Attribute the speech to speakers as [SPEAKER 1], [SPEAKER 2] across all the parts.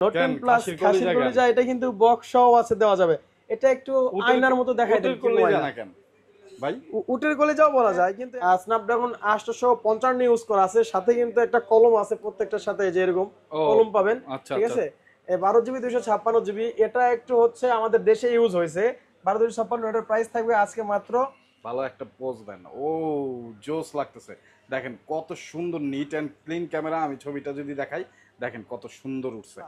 [SPEAKER 1] Note 10 plus খাসির কলিজা এটা কিন্তু বক্স সহ আছে দেওয়া যাবে। এটা একটু আয়নার মতো দেখায় দেন
[SPEAKER 2] কেন ভাই,
[SPEAKER 1] উটের কলিজাও বলা যায়, কিন্তু স্ন্যাপড্রাগন 855 ইউজ করা আছে, সাথে কিন্তু একটা কলম আছে প্রত্যেকটার সাথে, যে এরকম কলম পাবেন। ঠিক আছে, 12GB 256GB এটা একটু হচ্ছে আমাদের দেশে ইউজ হয়েছে 12/256। এটার প্রাইস থাকবে আজকে মাত্র,
[SPEAKER 2] ভালো একটা পোজ দেন, ও জোস লাগতেছে। দেখেন কত সুন্দর নিট এন্ড ক্লিন ক্যামেরা, আমি ছবিটা যদি দেখাই দেখেন কত সুন্দর উঠছে।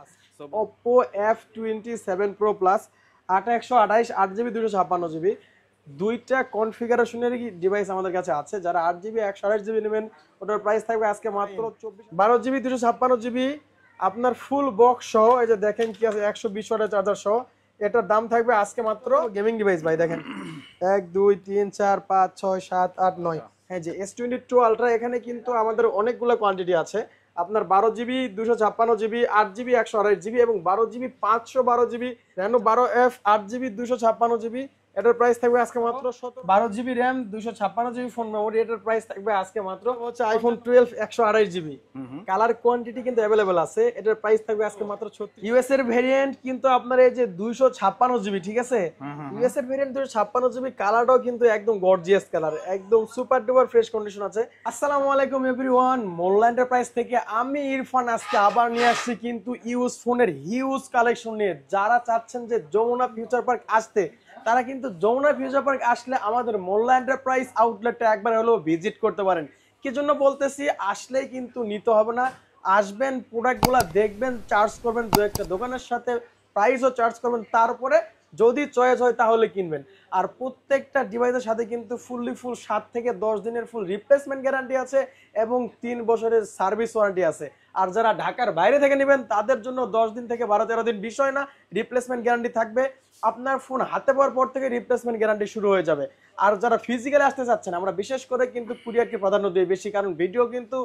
[SPEAKER 1] Oppo F27 Pro Plus 8128 8GB 256GB দুইটা কনফিগারেশনের ডিভাইস আমাদের কাছে আছে। যারা 8GB 128GB নেবেন ওটার প্রাইস থাকবে আজকে মাত্র 12GB 256GB আপনার ফুল বক্স সহ। এই যে দেখেন কি আছে 120 ওয়াটের চার্জার সহ, এটার দাম থাকবে আজকে মাত্র গেমিং ডিভাইস ভাই দেখেন 1 2 3 4 5 6 7 8 9। হ্যাঁ যে S22 Ultra, এখানে কিন্তু আমাদের অনেকগুলো কোয়ান্টিটি আছে। আপনার 12GB 256GB 8GB 128GB এবং 12GB 512GB Reno 12F 8GB 256GB এটার প্রাইস থাকবে আজকে মাত্র 12GB RAM 256GB phone memory, এটার প্রাইস থাকবে আজকে মাত্র হচ্ছে iPhone 12 128GB। কালার কোয়ান্টিটি কিন্তু अवेलेबल আছে, এটার প্রাইস থাকবে আজকে মাত্র 36। ইউএস এর ভেরিয়েন্ট কিন্তু আপনার এই যে 256GB, ঠিক আছে, ইউএস এর ভেরিয়েন্ট 256GB কালারটাও কিন্তু একদম গর্জিয়াস কালার, একদম সুপার ডুপার ফ্রেশ কন্ডিশন আছে। আসসালামু আলাইকুম এভরিওয়ান, মোল্লা এন্টারপ্রাইজ থেকে আমি ইরফান আজকে আবার নিয়ে আসছি কিন্তু ইউজ ফোনের হিউজ কালেকশন নিয়ে। যারা চাচ্ছেন যে যমুনা ফিউচার পার্ক আসতে, তারা কিন্তু যমুনা ফিউচার পার্ক আসলে আমাদের মোল্লা এন্টারপ্রাইজ আউটলেটটা একবার হলেও ভিজিট করতে পারেন। কি জন্য বলতেছি, আসলেই কিন্তু নিতে হবে না, আসবেন প্রোডাক্টগুলো দেখবেন, চার্জ করবেন দু একটা দোকানের সাথে, প্রাইসও চার্জ করবেন, তারপরে যদি চয়েস হয় তাহলে কিনবেন। আর প্রত্যেকটা ডিভাইসের সাথে কিন্তু ফুল 7 থেকে 10 দিনের ফুল রিপ্লেসমেন্ট গ্যারান্টি আছে এবং 3 বছরের সার্ভিস ওয়ারেন্টি আছে। আর যারা ঢাকার বাইরে থেকে নেবেন তাদের জন্য 10 দিন থেকে 12-13 দিন বিষয় না, রিপ্লেসমেন্ট গ্যারান্টি থাকবে। আপনার ফোন হাতে পাওয়ার পর থেকে রিপ্লেসমেন্ট গ্যারান্টি শুরু হয়ে যাবে। আর যারা ফিজিক্যালি আসতে চাচ্ছেন, আমরা বিশেষ করে কিন্তু কুরিয়ারকে প্রাধান্য দিই বেশি, কারণ ভিডিও কিন্তু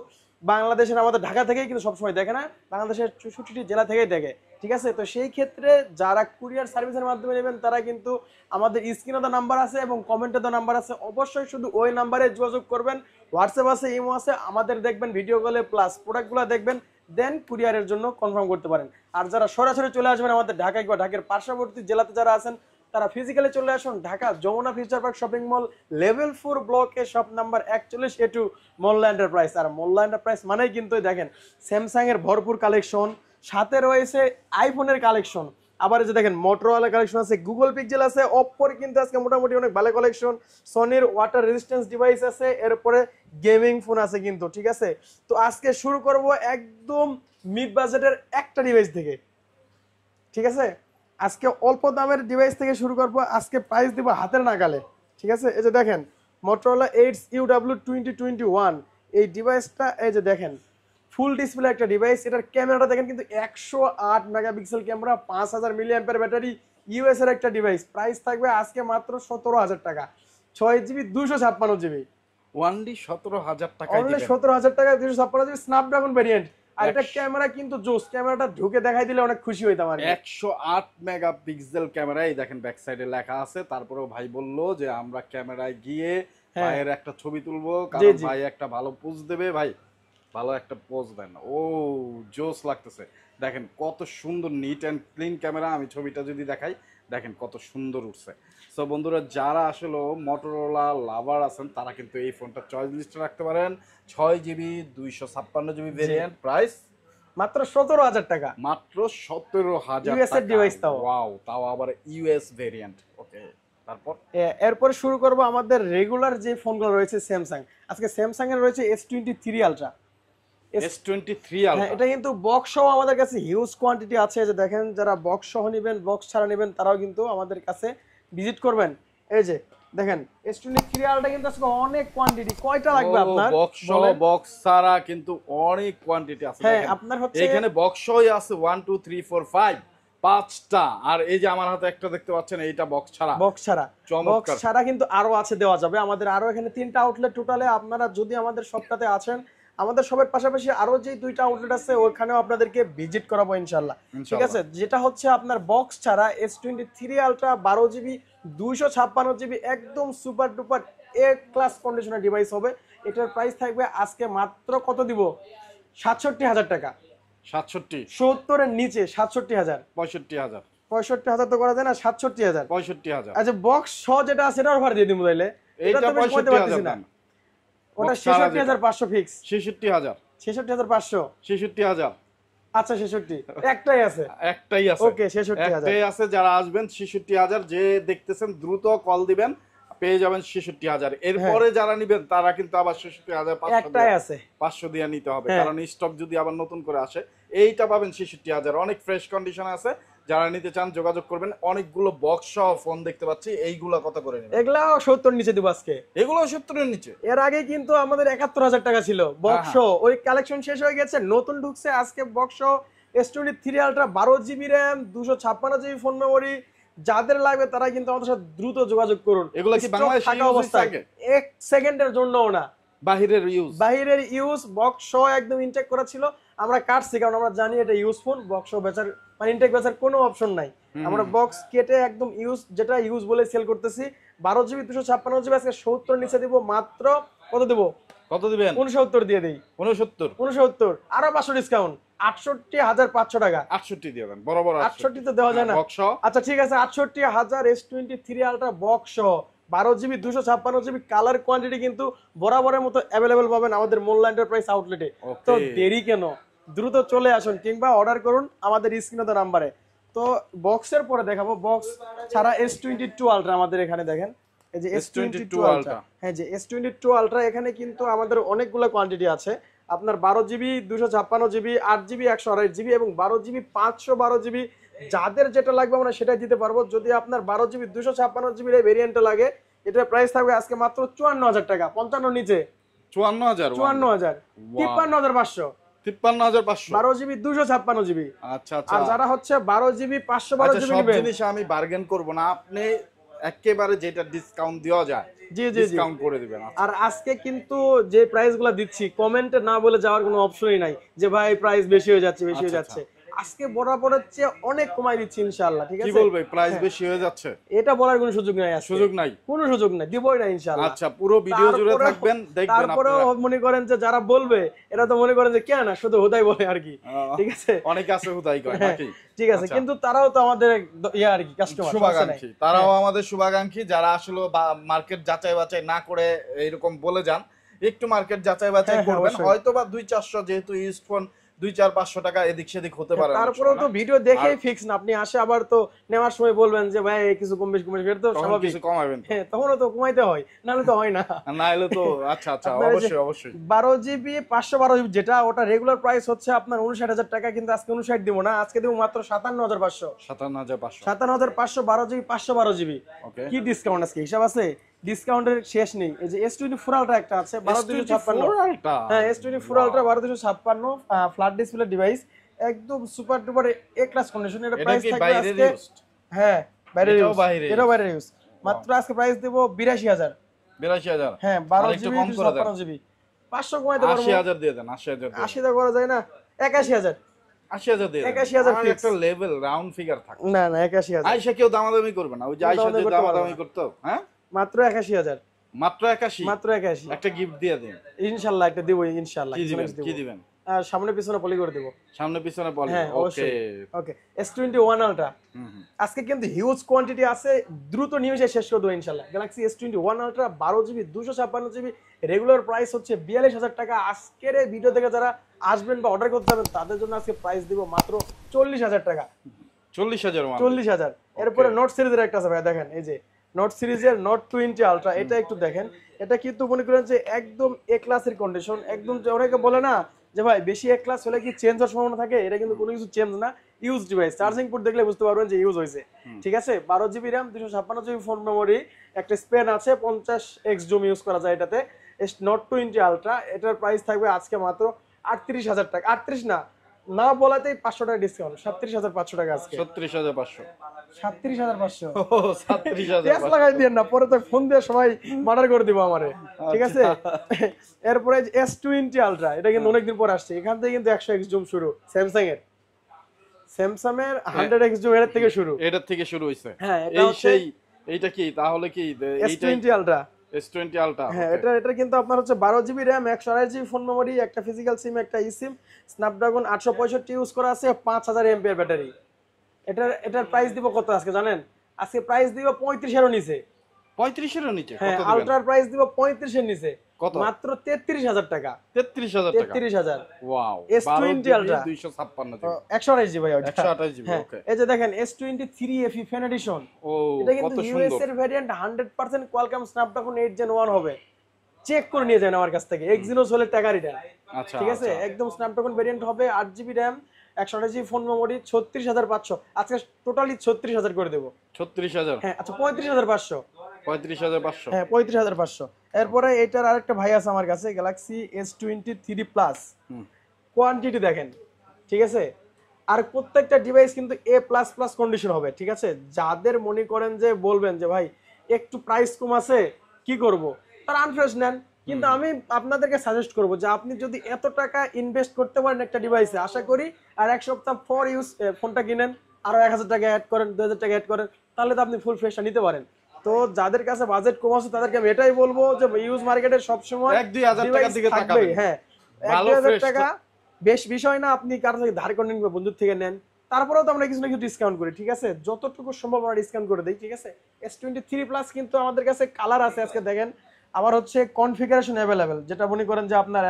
[SPEAKER 1] বাংলাদেশের আমাদের ঢাকা থেকেই কিন্তু সবসময় দেখে না, বাংলাদেশের 64টি জেলা থেকেই দেখে। ঠিক আছে, তো সেই ক্ষেত্রে যারা কুরিয়ার সার্ভিসের মাধ্যমে নেবেন তারা কিন্তু আমাদের স্ক্রিনে দেওয়া নাম্বার আছে এবং কমেন্টে দেওয়া নাম্বার আছে, অবশ্যই শুধু ওই নাম্বারে যোগাযোগ করবেন। হোয়াটসঅ্যাপ আছে, ইমো আছে, আমাদের দেখবেন ভিডিও কলে প্লাস প্রোডাক্টগুলো দেখবেন, দেন কুরিয়ারের জন্য কনফার্ম করতে পারেন। আর যারা সরাসরি চলে আসবেন আমাদের ঢাকায় বা ঢাকার পার্শ্ববর্তী জেলাতে যারা আছেন, তারা ফিজিক্যালি চলে আসুন Dhaka Jamuna future park shopping mall level 4 ব্লকে shop number 41A2 Molla enterprise. আর মোল্লা এন্টারপ্রাইজ মানেই কিন্তু দেখেন স্যামসাং এর ভরপুর কালেকশন, সাথে রয়েছে আইফোনের কালেকশন, আবার এই যে দেখেন মোটরোলা কালেকশন আছে, গুগল পিক্সেল আছে, অপ্পোর কিন্তু আজকে মোটামুটি অনেক ভালো কালেকশন, সনির ওয়াটার রেজিস্ট্যান্স ডিভাইস আছে, এরপরে গেমিং ফোন আছে কিন্তু। ঠিক আছে, তো আজকে শুরু করব একদম মিড বাজেটের একটা ডিভাইস থেকে। ঠিক আছে, আজকে অল্প দামের ডিভাইস থেকে শুরু করব, আজকে প্রাইস দিব হাতের নাগালে। ঠিক আছে, এই যে দেখেন মোটরোলা 8UW2021 এই ডিভাইসটা, এই যে দেখেন ফুল ডিসপ্লে একটা ডিভাইস, এটার ক্যামেরাটা দেখেন কিন্তু 108 megapixel camera, 5000 milliampere battery, US এর একটা ডিভাইস। প্রাইস থাকবে আজকে মাত্র 17000 টাকা, 6GB 256GB
[SPEAKER 2] ওয়ানডি 17000 টাকা,
[SPEAKER 1] অনলি 17000 টাকা 256GB স্ন্যাপড্রাগন ভেরিয়েন্ট। আর এটা ক্যামেরা কিন্তু জোস, ক্যামেরাটা ঢুকে দেখাই দিলে অনেক খুশি হইতাম। আর
[SPEAKER 2] 108 মেগাপিক্সেল ক্যামেরা, এই দেখেন ব্যাক সাইডে লেখা আছে। তারপরেও ভাই বললো যে আমরা ক্যামেরায় গিয়ে ভাইয়ের একটা ছবি তুলবো, কারণ ভাই একটা ভালো পোজ দেবে। ভাই ভালো একটা পোজ দেন, ও জোস লাগতেছে। দেখেন কত সুন্দর নিট এন্ড ক্লিন ক্যামেরা, আমি ছবিটা যদি দেখাই দেখেন কত সুন্দর উঠছে। সো বন্ধুরা, যারা আসলে মোটরোলা লাভার আছেন তারা কিন্তু এই ফোনটা চয়েস লিস্টে রাখতে পারেন। 6GB 256GB ভেরিয়েন্ট, প্রাইস
[SPEAKER 1] মাত্র 17000 টাকা,
[SPEAKER 2] মাত্র 17000
[SPEAKER 1] ইউএস এর ডিভাইস, তাও
[SPEAKER 2] ওয়াও, তাও আবার ইউএস ভেরিয়েন্ট। ওকে, তারপর
[SPEAKER 1] এরপরে শুরু করব আমাদের রেগুলার যে ফোনগুলো রয়েছে স্যামসাং। আজকে স্যামসাং এর রয়েছে S23 আলট্রা।
[SPEAKER 2] S23 আলট্রা
[SPEAKER 1] এটা কিন্তু বক্স সহ আমাদের কাছে হিউজ কোয়ান্টিটি আছে। যে দেখেন যারা বক্স সহ নেবেন, বক্স ছাড়া নেবেন, তারাও কিন্তু আমাদের কাছে ভিজিট করবেন। এই যে দেখেন S23 আলট্রা কিন্তু আজকে অনেক কোয়ান্টিটি, কয়টা লাগবে আপনার?
[SPEAKER 2] বক্স সহ বক্স ছাড়া কিন্তু অনেক কোয়ান্টিটি আছে।
[SPEAKER 1] হ্যাঁ, আপনার হচ্ছে
[SPEAKER 2] এখানে বক্স সহই আছে 1 2 3 4 5 5টা। আর এই যে আমার হাতে একটা দেখতে পাচ্ছেন, এইটা বক্স ছাড়া।
[SPEAKER 1] বক্স ছাড়া কিন্তু আরো আছে, দেওয়া যাবে। আমাদের আরো এখানে 3টা আউটলেট টোটালে, আপনারা যদি আমাদের সবটাতে আছেন, আমাদের সবের পাশাপাশি আরো যে 2টা আউটলেট আছে ওখানেও আপনাদেরকে ভিজিট করাবো ইনশাআল্লাহ। ঠিক আছে, যেটা হচ্ছে আপনার বক্স ছাড়া S23 আলট্রা 12GB 256GB একদম সুপার ডুপার এ ক্লাস কন্ডিশনার ডিভাইস হবে। এটার প্রাইস থাকবে আজকে মাত্র কত দিব, 67000 টাকা।
[SPEAKER 2] 67
[SPEAKER 1] 70 এর নিচে 67,000
[SPEAKER 2] 65,000
[SPEAKER 1] 65,000 তো করা যায় না, 67,000
[SPEAKER 2] 65,000
[SPEAKER 1] আচ্ছা বক্স সহ যেটা আছে এটা অফার দিয়ে দিমু তাইলে এটা
[SPEAKER 2] এইটা
[SPEAKER 1] তো বেশি কইতে পারতেছি
[SPEAKER 2] 65,000
[SPEAKER 1] না।
[SPEAKER 2] দাম
[SPEAKER 1] ওটা
[SPEAKER 2] box ছাড়া যেটা।
[SPEAKER 1] 66,500 ফিক্স
[SPEAKER 2] 66,000
[SPEAKER 1] 66,500
[SPEAKER 2] 66,000
[SPEAKER 1] আচ্ছা 66 একটাই আছে
[SPEAKER 2] একটাই আছে
[SPEAKER 1] ওকে 66,000
[SPEAKER 2] একটাই আছে যারা আসবেন 66,000 যে দেখতেছেন দ্রুত কল দিবেন পেয়ে যাবেন 66,000 এরপরে যারা নেবেন তারা কিন্তু আবার 66,500
[SPEAKER 1] একটাই আছে
[SPEAKER 2] 500 দিয়ে নিতে হবে
[SPEAKER 1] হ্যাঁ।
[SPEAKER 2] কারণ স্টক যদি আবার নতুন করে আসে এইটা পাবেন 66,000 অনেক ফ্রেশ কন্ডিশনে আছে যারা নিতে চান যোগাযোগ করবেন অনেকগুলো বক্স সহ ফোন দেখতে পাচ্ছি এইগুলা কত করে নেবেন
[SPEAKER 1] এগুলা 70 নিচে দিব আজকে
[SPEAKER 2] এগুলো 70 এর নিচে
[SPEAKER 1] এর আগে কিন্তু আমাদের 71,000 টাকা ছিল বক্স ওই কালেকশন শেষ হয়ে গেছে নতুন ঢুকছে আজকে box S23 ultra 12 GB RAM 256 GB phone memory যাদের লাগবে তারা কিন্তু আমাদের সাথে দ্রুত যোগাযোগ করুন
[SPEAKER 2] এগুলো কি
[SPEAKER 1] Stock
[SPEAKER 2] বাংলাদেশে
[SPEAKER 1] থাকা
[SPEAKER 2] use
[SPEAKER 1] অবস্থায়
[SPEAKER 2] হচ্ছে আগে?
[SPEAKER 1] এক সেকেন্ডের জন্যও না
[SPEAKER 2] বাহিরের ইউজ
[SPEAKER 1] বাইরের ইউজ বক্স একদম ইনটেক করা ছিল আমরা কাটছি কারণ আমরা জানি এটা ইউজ ফোন বক্স বেচার মানে ইনটেক বেচার কোনো অপশন নাই আমরা বক্স কেটে একদম ইউজ যেটা ইউজ বলে সেল করতেছি 12 জিবি 256 জিবি আজকে 70 নিচে দিব মাত্র কত দেব
[SPEAKER 2] কত দিবেন
[SPEAKER 1] 69 দিয়ে দেই
[SPEAKER 2] 69
[SPEAKER 1] 69 আরো 500 ডিসকাউন্ট 68,500 টাকা
[SPEAKER 2] 68 দিয়ে দেন বরাবর
[SPEAKER 1] 68 তো দেওয়া যায় না
[SPEAKER 2] বক্স
[SPEAKER 1] আচ্ছা ঠিক আছে 68,000 S23 ultra box 12 GB 256 GB colour quantity কিন্তু বরাবরের মতো অ্যাভেলেবেল পাবেন আমাদের মোল্লা এন্টারপ্রাইজ আউটলেটে
[SPEAKER 2] Okay.
[SPEAKER 1] তো দেরি কেন দ্রুত চলে আসুন কিংবা অর্ডার করুন আমাদের স্ক্রিনে তো নাম্বারে তো বক্সের পরে দেখাবো বক্স ছাড়া S22 আলট্রা আমাদের এখানে দেখেন এই যে S22 আলট্রা হ্যাঁ যে S22 আলট্রা এখানে কিন্তু আমাদের অনেকগুলো কোয়ান্টিটি আছে আপনার 12 জিবি 256 জিবি 8 জিবি 128 জিবি এবং 12 জিবি 512 জিবি যাদের যেটা লাগবে আমরা সেটাই দিতে পারবো যদি আপনার 12 জিবি 256 জিবির এই ভেরিয়েন্টটা লাগে এটার প্রাইস থাকবে আজকে মাত্র 54,000 টাকা 55 নিচে
[SPEAKER 2] 54,000
[SPEAKER 1] 54,000 53,500
[SPEAKER 2] 53,500
[SPEAKER 1] 12 জিবি 256 জিবি
[SPEAKER 2] আচ্ছা আচ্ছা
[SPEAKER 1] আর যারা হচ্ছে 12 জিবি 512 জিবি
[SPEAKER 2] সব
[SPEAKER 1] নেবেন
[SPEAKER 2] জিনিস আমি বার্গেন করব না আপনি একেবারে যেটা ডিসকাউন্ট দেওয়া যায়
[SPEAKER 1] জি জি জি
[SPEAKER 2] ডিসকাউন্ট করে দিবেন
[SPEAKER 1] আর আজকে কিন্তু যে প্রাইসগুলো দিচ্ছি কমেন্টে না বলে যাওয়ার কোনো অপশনই নাই যে ভাই প্রাইস বেশি হয়ে যাচ্ছে বেশি হয়ে যাচ্ছে আজকে বরাবরের চেয়ে অনেক কমাই দিচ্ছি ইনশাআল্লাহ ঠিক
[SPEAKER 2] কি
[SPEAKER 1] আছে
[SPEAKER 2] বলবে প্রাইস বেশি হয়ে যাচ্ছে
[SPEAKER 1] এটা বলার কোনো সুযোগ নাই আজকে
[SPEAKER 2] সুযোগ নাই
[SPEAKER 1] কোনো সুযোগ নাই দিবই না ইনশাআল্লাহ
[SPEAKER 2] আচ্ছা পুরো ভিডিও জুড়ে থাকবেন দেখবেন
[SPEAKER 1] তারপরেও
[SPEAKER 2] আপনারা
[SPEAKER 1] মনে করেন যে যারা বলবে এরা তো মনে করেন যে কেন না শুধু হুদাই বলে আর কি ঠিক আছে
[SPEAKER 2] অনেক আছে হুদাই করে নাকি
[SPEAKER 1] ঠিক আছে কিন্তু তারাও তো আমাদের ইয়া আর কি কাস্টমার
[SPEAKER 2] শুভাকাঙ্ক্ষী তারাও আমাদের শুভাকাঙ্ক্ষী যারা আসলে মার্কেট যাচাই বাছাই না করে এরকম বলে যান একটু মার্কেট যাচাই বাছাই করবেন হয়তো বা 2-400 যেহেতু ইউজ ফোন 2-4-500 টাকা এদিক সেদিক হতে পারে
[SPEAKER 1] তারপরেও তো ভিডিও দেখেই ফিক্স না আপনি আসে আবার তো নেওয়ার সময় বলবেন যে ভাই কিছু কম বেশি তো স্বাভাবিক
[SPEAKER 2] কিছু কমাবেন
[SPEAKER 1] হ্যাঁ তখনও তো কমাইতে হয় নাহলে তো হয় না
[SPEAKER 2] না এলে তো আচ্ছা আচ্ছা অবশ্যই অবশ্যই
[SPEAKER 1] 12 জিবি 512 জিবি যেটা ওটা রেগুলার প্রাইস হচ্ছে আপনার 59,000 টাকা কিন্তু আজকে 59 দিব না আজকে দেব মাত্র 57,500
[SPEAKER 2] 57,500
[SPEAKER 1] 57,500 12 জিবি 512 জিবি
[SPEAKER 2] ওকে
[SPEAKER 1] কি ডিসকাউন্ট আজকে হিসাব আছে ডিসকাউন্টের শেষ নেই এই যে S24 আলট্রা একটা আছে 12256 হ্যাঁ S24 ultra 12256 flat display device একদম সুপার ডুপার এ ক্লাস কন্ডিশন এর প্রাইস থাকবে আজকে হ্যাঁ বাইরের ইউজ এটাও বাইরের ইউজ মাত্র আজকে প্রাইস দেব 82,000
[SPEAKER 2] 82,000
[SPEAKER 1] হ্যাঁ 12 জিবি 256 জিবি 500 কমাইতে পারবো
[SPEAKER 2] 80,000 দিয়ে দেন 80,000
[SPEAKER 1] 80 টা করা যায় না 81,000
[SPEAKER 2] 80,000 দিয়ে দেন
[SPEAKER 1] 81,000
[SPEAKER 2] আমার একটা লেভেল রাউন্ড ফিগার থাকে
[SPEAKER 1] না না 81,000
[SPEAKER 2] আয়েশা কেউ দামাদামি করবে না ওই যে আয়েশা যে দামাদামি করতো হ্যাঁ
[SPEAKER 1] মাত্র 81,000
[SPEAKER 2] মাত্র 81
[SPEAKER 1] মাত্র 81
[SPEAKER 2] একটা গিফট দিয়ে দেন
[SPEAKER 1] ইনশাআল্লাহ একটা দেব ইনশাআল্লাহ
[SPEAKER 2] কি দিবেন
[SPEAKER 1] সামনে পিছনে পলি করে দেব
[SPEAKER 2] সামনে পিছনে বল ওকে
[SPEAKER 1] ওকে S21 আলট্রা আজকে কিন্তু হিউজ কোয়ান্টিটি আছে দ্রুত নিউজে শেষ করে দেব ইনশাআল্লাহ Galaxy S21 ultra 12 GB 256 GB regular price হচ্ছে 42,000 টাকা আজকের এই ভিডিও থেকে যারা আসবেন বা অর্ডার করতে যাবেন তাদের জন্য আজকে প্রাইস দিব মাত্র 40,000 টাকা 40,000 এরপরে নোট সিরিজের একটা আছে ভাই দেখেন এই যে নোট সিরিজের নোট 20 আলট্রা এটা একটু দেখেন এটা কিন্তু মনে করেন যে একদম এ ক্লাসের কন্ডিশন একদম যে অনেকে বলে না যে ভাই বেশি এ ক্লাস হলে কি চেঞ্জ হওয়ার সম্ভাবনা থাকে এটা কিন্তু কোনো কিছু চেঞ্জ না ইউজ ডিভাইস চার্জিং পোর্ট দেখলে বুঝতে পারবেন যে ইউজ হয়েছে ঠিক আছে 12 GB RAM 256 GB phone memory একটা স্পেন আছে 50x জুম ইউজ করা যায় এটাতে নোট 20 আলট্রা এটার প্রাইস থাকবে আজকে মাত্র 38,000 টাকা 38 না বলাতেই 500 টাকা ডিসকাউন্ট 37,500 টাকা আজকে
[SPEAKER 2] 36,500
[SPEAKER 1] 37,500
[SPEAKER 2] ও 37,500
[SPEAKER 1] টেস্ট লাগাই দেন না পরে তো ফোন দিয়ে সবাই মার্ডার করে দিব আমারে ঠিক আছে এরপরে S20 আলট্রা এটা কিন্তু অনেকদিন পর আসছে এখান থেকে কিন্তু 100x জুম শুরু স্যামসাং এর 100x জুম এর থেকে শুরু
[SPEAKER 2] এটা থেকে শুরু হইছে
[SPEAKER 1] হ্যাঁ
[SPEAKER 2] এই সেই এইটা কি তাহলে কি
[SPEAKER 1] S20 আলট্রা
[SPEAKER 2] S20 আলট্রা।
[SPEAKER 1] হ্যাঁ, এটা কিন্তু আপনার হচ্ছে 12 GB RAM, 128 GB phone memory, একটা ফিজিক্যাল সিম, একটা ই সিম, স্ন্যাপড্রাগন 865 ইউজ করা আছে, 5000 এমপিআর ব্যাটারি। এটার প্রাইস দিব কত আজকে জানেন? আজকে প্রাইস দিব 35 এর নিচে।
[SPEAKER 2] 35 এর নিচে
[SPEAKER 1] হ্যাঁ,
[SPEAKER 2] কত দিবেন?
[SPEAKER 1] আলট্রার প্রাইস দিব 35 এর নিচে,
[SPEAKER 2] কত?
[SPEAKER 1] মাত্র 33000 টাকা।
[SPEAKER 2] 33000 টাকা।
[SPEAKER 1] 33000।
[SPEAKER 2] Wow,
[SPEAKER 1] S20 ultra
[SPEAKER 2] 256 GB,
[SPEAKER 1] 128 GB ভাই ওটা।
[SPEAKER 2] 128 জিবি।
[SPEAKER 1] হ্যাঁ,
[SPEAKER 2] ওকে।
[SPEAKER 1] এই যে দেখেন S23 FE ফ্যান এডিশন।
[SPEAKER 2] ও,
[SPEAKER 1] এটা
[SPEAKER 2] কত
[SPEAKER 1] কিন্তু
[SPEAKER 2] সুন্দর।
[SPEAKER 1] ইউএস এর ভেরিয়েন্ট, 100% কোয়ালকম স্ন্যাপড্রাগন 8 Gen 1 হবে। চেক করে নিয়ে যান আমার কাছ থেকে, এক্সিনোস হলে টাকা রিটার্ন।
[SPEAKER 2] আচ্ছা,
[SPEAKER 1] ঠিক আছে,
[SPEAKER 2] আচ্ছা।
[SPEAKER 1] একদম স্ন্যাপড্রাগন ভেরিয়েন্ট হবে, 8 GB RAM, 128 GB phone memory, 36500। আজকে টোটালি 36000 করে দেবো।
[SPEAKER 2] 36000।
[SPEAKER 1] হ্যাঁ, আচ্ছা 35500।
[SPEAKER 2] 35500।
[SPEAKER 1] হ্যাঁ, 35500। এরপরে এটার আরেকটা ভাই আছে আমার কাছে, গ্যালাক্সি S23 প্লাস। কোয়ান্টিটি দেখেন, ঠিক আছে। আর প্রত্যেকটা ডিভাইস কিন্তু A++ কন্ডিশন হবে, ঠিক আছে। যাদের মনে করেন যে বলবেন যে ভাই একটু প্রাইস কম আছে, কি করব, তারা আনফ্রেশ নেন। কিন্তু আমি আপনাদেরকে সাজেস্ট করব যে আপনি যদি এত টাকা ইনভেস্ট করতে পারেন একটা ডিভাইসে, আশা করি আর এক সপ্তাহ পর ইউজ ফোনটা কিনেন, আরো 1000 টাকা অ্যাড করেন, 2000 টাকা অ্যাড করেন, তাহলে তো আপনি ফুল ফ্রেশটা নিতে পারেন। তো যাদের কাছে বাজেট কম আছে তাদেরকে আমি এটাই বলবো যে ইউজ মার্কেটে সবসময়
[SPEAKER 2] 1-2 হাজার টাকার দিকে তাকাবেন।
[SPEAKER 1] হ্যাঁ,
[SPEAKER 2] ভালো
[SPEAKER 1] 1-2 হাজার
[SPEAKER 2] fresh
[SPEAKER 1] টাকা বেশ বিষয় না, আপনি কারো থেকে ধার করে নেন বা বন্ধুর থেকে নেন, তারপরেও তো আমরা কিছু না কিছু ডিসকাউন্ট করি, ঠিক আছে। যতটুকু সম্ভব আমরা ডিসকাউন্ট করে দিই, ঠিক আছে। S23 প্লাস কিন্তু আমাদের কাছে কালার আছে, আজকে দেখেন। আবার হচ্ছে কনফিগারেশন অ্যাভেলেবেল, যেটা মনে করেন যে আপনার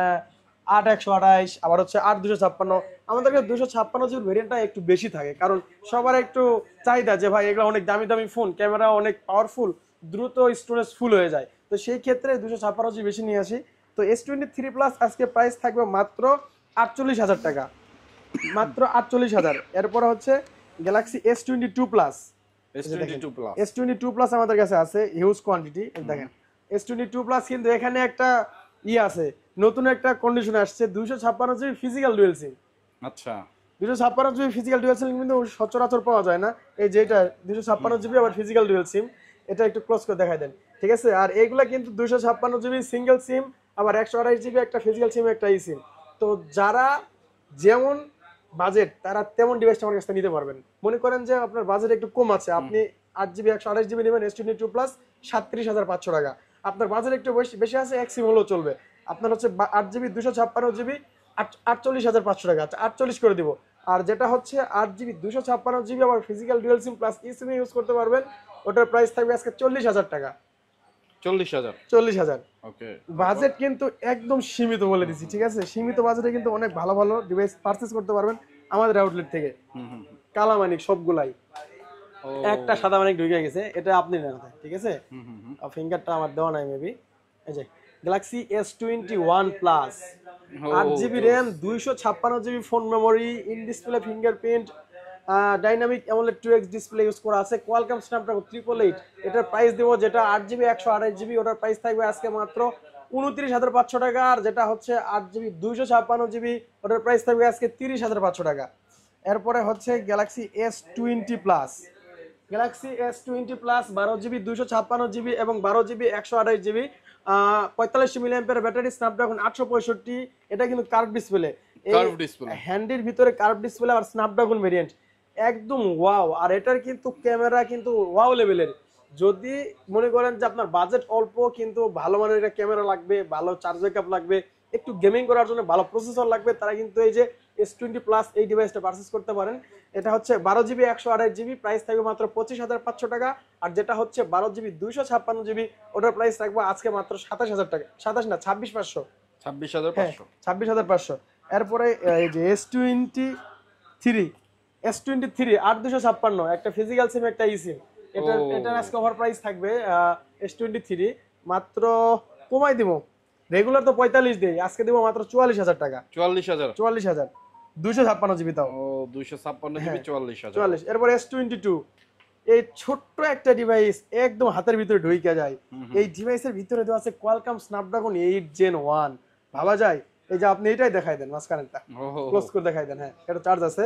[SPEAKER 1] 8/128, আবার হচ্ছে 8/256। আমাদের কাছে 256 জিবির ভেরিয়েন্টটা একটু বেশি থাকে, কারণ সবার একটু চাহিদা যে ভাই এগুলো অনেক দামি দামি ফোন, ক্যামেরা অনেক পাওয়ারফুল, দ্রুত স্টোরেজ ফুল হয়ে যায়, তো সেই ক্ষেত্রে 256 জিবি বেশি নিয়ে আসি। তো S23 প্লাস আজকে প্রাইস থাকবে মাত্র 48,000 টাকা, মাত্র 48,000। এরপর হচ্ছে Galaxy S22 plus.
[SPEAKER 2] S22 plus.
[SPEAKER 1] S22 plus আমাদের কাছে আছে হিউজ কোয়ান্টিটি, দেখেন। S22 প্লাস কিন্তু এখানে একটা আছে, নতুন একটা কন্ডিশন আসছে, 256 জিবি ফিজিক্যাল ডুয়াল সিম।
[SPEAKER 2] আচ্ছা,
[SPEAKER 1] 256 জিবি ফিজিক্যাল ডুয়াল সিম কিন্তু সচরাচর পাওয়া যায় না। এই যে এটা 256 জিবি আবার ফিজিক্যাল ডুয়াল সিম, এটা একটু ক্লোজ করে দেখাই দেন, ঠিক আছে। আর এইগুলা কিন্তু 256 জিবি সিঙ্গেল সিম, আবার 128 জিবি একটা ফিজিক্যাল সিম, একটা ই সিম। তো যারা যেমন বাজেট তারা তেমন ডিভাইসটা আমার কাছ থেকে নিতে পারবেন। মনে করেন যে আপনার বাজেট একটু কম আছে, আপনি 8 জিবি 128 জিবি নেবেন, S22 প্লাস 37,500 টাকা। আপনার বাজেট একটু বেশি আছে, এক সিম হলেও চলবে। আপনার হচ্ছে 8 জিবি 256 জিবি 48,500 টাকা, আচ্ছা 48 করে দিব। আর যেটা হচ্ছে 8 জিবি 256 জিবি আবার ফিজিক্যাল ডুয়াল সিম প্লাস ই সিম ইউজ করতে পারবেন, ওটার প্রাইস থাকবে আজকে 40,000 টাকা।
[SPEAKER 2] 40,000।
[SPEAKER 1] 40,000।
[SPEAKER 2] ওকে।
[SPEAKER 1] বাজেট কিন্তু একদম সীমিত বলে দিচ্ছি, ঠিক আছে। সীমিত বাজেটে কিন্তু অনেক ভালো ভালো ডিভাইস পারচেজ করতে পারবেন আমাদের আউটলেট থেকে। কালামানিক সবগুলাই, একটা সাদা মানিক ঢুকে গেছে, এটা আপনি নেন, ঠিক আছে। ফিঙ্গারটা আমার দেওয়া নাই মেবি। এই যে Galaxy S21 plus, 8 GB RAM, 256 GB phone memory, in display fingerprint, dynamic AMOLED 2x display use করা আছে, কোয়ালকম স্ন্যাপড্রাগন 888। এটার প্রাইস দেবো, যেটা 8 জিবি 128 জিবি, ওটার প্রাইস থাকবে আজকে মাত্র 29,500 টাকা। আর যেটা হচ্ছে 8 জিবি 256 জিবি, ওটার প্রাইস থাকবে আজকে 30,500 টাকা। এরপরে হচ্ছে Galaxy S20 plus. Galaxy S20 plus 12 GB 256 GB এবং 12 GB 128 GB, 45 milliampere battery, Snapdragon 865। এটা কিন্তু কার্ভ ডিসপ্লে, হ্যান্ডির ভিতরে কার্ভ ডিসপ্লে আর স্ন্যাপড্রাগন ভেরিয়েন্ট, একদম ওয়াও। আর এটার কিন্তু ক্যামেরা কিন্তু ওয়াও লেভেলের। যদি মনে করেন যে আপনার বাজেট অল্প কিন্তু ভালো মানের একটা ক্যামেরা লাগবে, ভালো চার্জ ব্যাকআপ লাগবে, একটু গেমিং করার জন্য ভালো প্রসেসর লাগবে, তারা কিন্তু এই যে S20 প্লাস এই ডিভাইসটা পারচেজ করতে পারেন। এটা হচ্ছে 12 জিবি 128 জিবি, প্রাইস থাকবে মাত্র 25,500 টাকা। আর যেটা হচ্ছে 12 জিবি 256 জিবি, ওটার প্রাইস থাকবে আজকে মাত্র 27,000 টাকা, 27 না 26,500।
[SPEAKER 2] 26,500।
[SPEAKER 1] 26,500। এরপরে এই যে S23 8/256, একটা ফিজিক্যাল সিম, একটা ই সিম। এটার আজকে অফার প্রাইস থাকবে S23 মাত্র, কমাই দিব, রেগুলার তো 45 দেই, আজকে দিব মাত্র 44,000 টাকা। 44,000 256 জিবি, তাও
[SPEAKER 2] 256 জিবি 44,000।
[SPEAKER 1] 44। এরপর S22, এই ছোট্ট একটা ডিভাইস, একদম হাতের ভিতরে ঢুকে যায়। এই ডিভাইসের ভিতরে দেওয়া আছে কোয়ালকম স্ন্যাপড্রাগন 8 Gen 1, ভাবা যায়। এই যে আপনি এটাই দেখাই দেন, মাঝখানেরটা ক্লোজ করে দেখাই দেন। হ্যাঁ, এটা চার্জ আছে,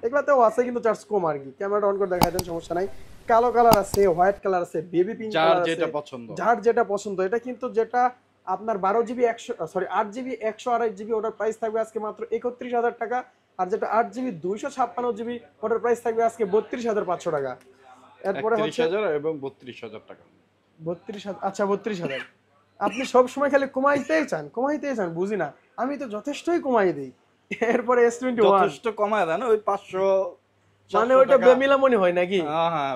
[SPEAKER 1] এগুলাতেও আছে কিন্তু চার্জ কম আর কি। ক্যামেরাটা অন করে দেখাই দেন, সমস্যা নাই। কালো কালার আছে, হোয়াইট কালার আছে, বেবি পিঙ্ক কালার আছে, যার যেটা পছন্দ। এটা কিন্তু যেটা আপনার 8 জিবি 128 জিবি, ওটার প্রাইস থাকবে আজকে মাত্র 31,000 টাকা। আর যেটা 8 জিবি 256 জিবি, ওটার প্রাইস থাকবে আজকে 32,500 টাকা। এরপরে হচ্ছে
[SPEAKER 2] 31,000 এবং 32,000 টাকা।
[SPEAKER 1] 32,000, আচ্ছা 32,000। আপনি সব সময় খালি কমাইতেই চান বুঝি না, আমি তো যথেষ্টই কমাই দিই। এরপরে S21
[SPEAKER 2] যথেষ্ট কমায় দেন ওই 500
[SPEAKER 1] মানে ওইটা বেমিলা মনে হয় নাকি?
[SPEAKER 2] হ্যাঁ
[SPEAKER 1] হ্যাঁ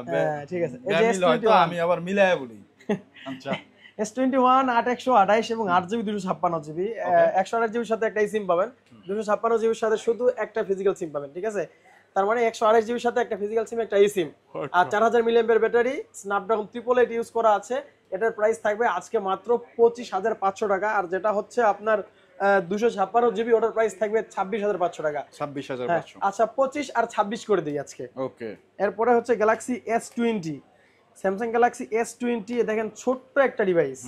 [SPEAKER 1] ঠিক আছে, এই যে
[SPEAKER 2] বেমিল হয়তো আমি আবার মিলায়া বলি। আচ্ছা
[SPEAKER 1] S21 8/128 এবং 8GB 256GB, 128GB সাথে একটা সিম পাবেন, 256GB সাথে শুধু একটা ফিজিক্যাল সিম পাবেন, ঠিক আছে? তার মানে 128GB সাথে একটা ফিজিক্যাল সিম, একটা সিম, আর 4000 mAh ব্যাটারি, স্ন্যাপড্রাগন 888 ইউজ করা আছে। এটার প্রাইস থাকবে আজকে মাত্র 25,500 টাকা। আর যেটা হচ্ছে আপনার 256GB, ওটার প্রাইস থাকবে 26,500 টাকা।
[SPEAKER 2] 26,500।
[SPEAKER 1] আচ্ছা 25 আর 26 করে দিই আজকে।
[SPEAKER 2] ওকে।
[SPEAKER 1] এরপরে হচ্ছে Galaxy S20, Samsung Galaxy S20, দেখেন ছোট্ট একটা ডিভাইস,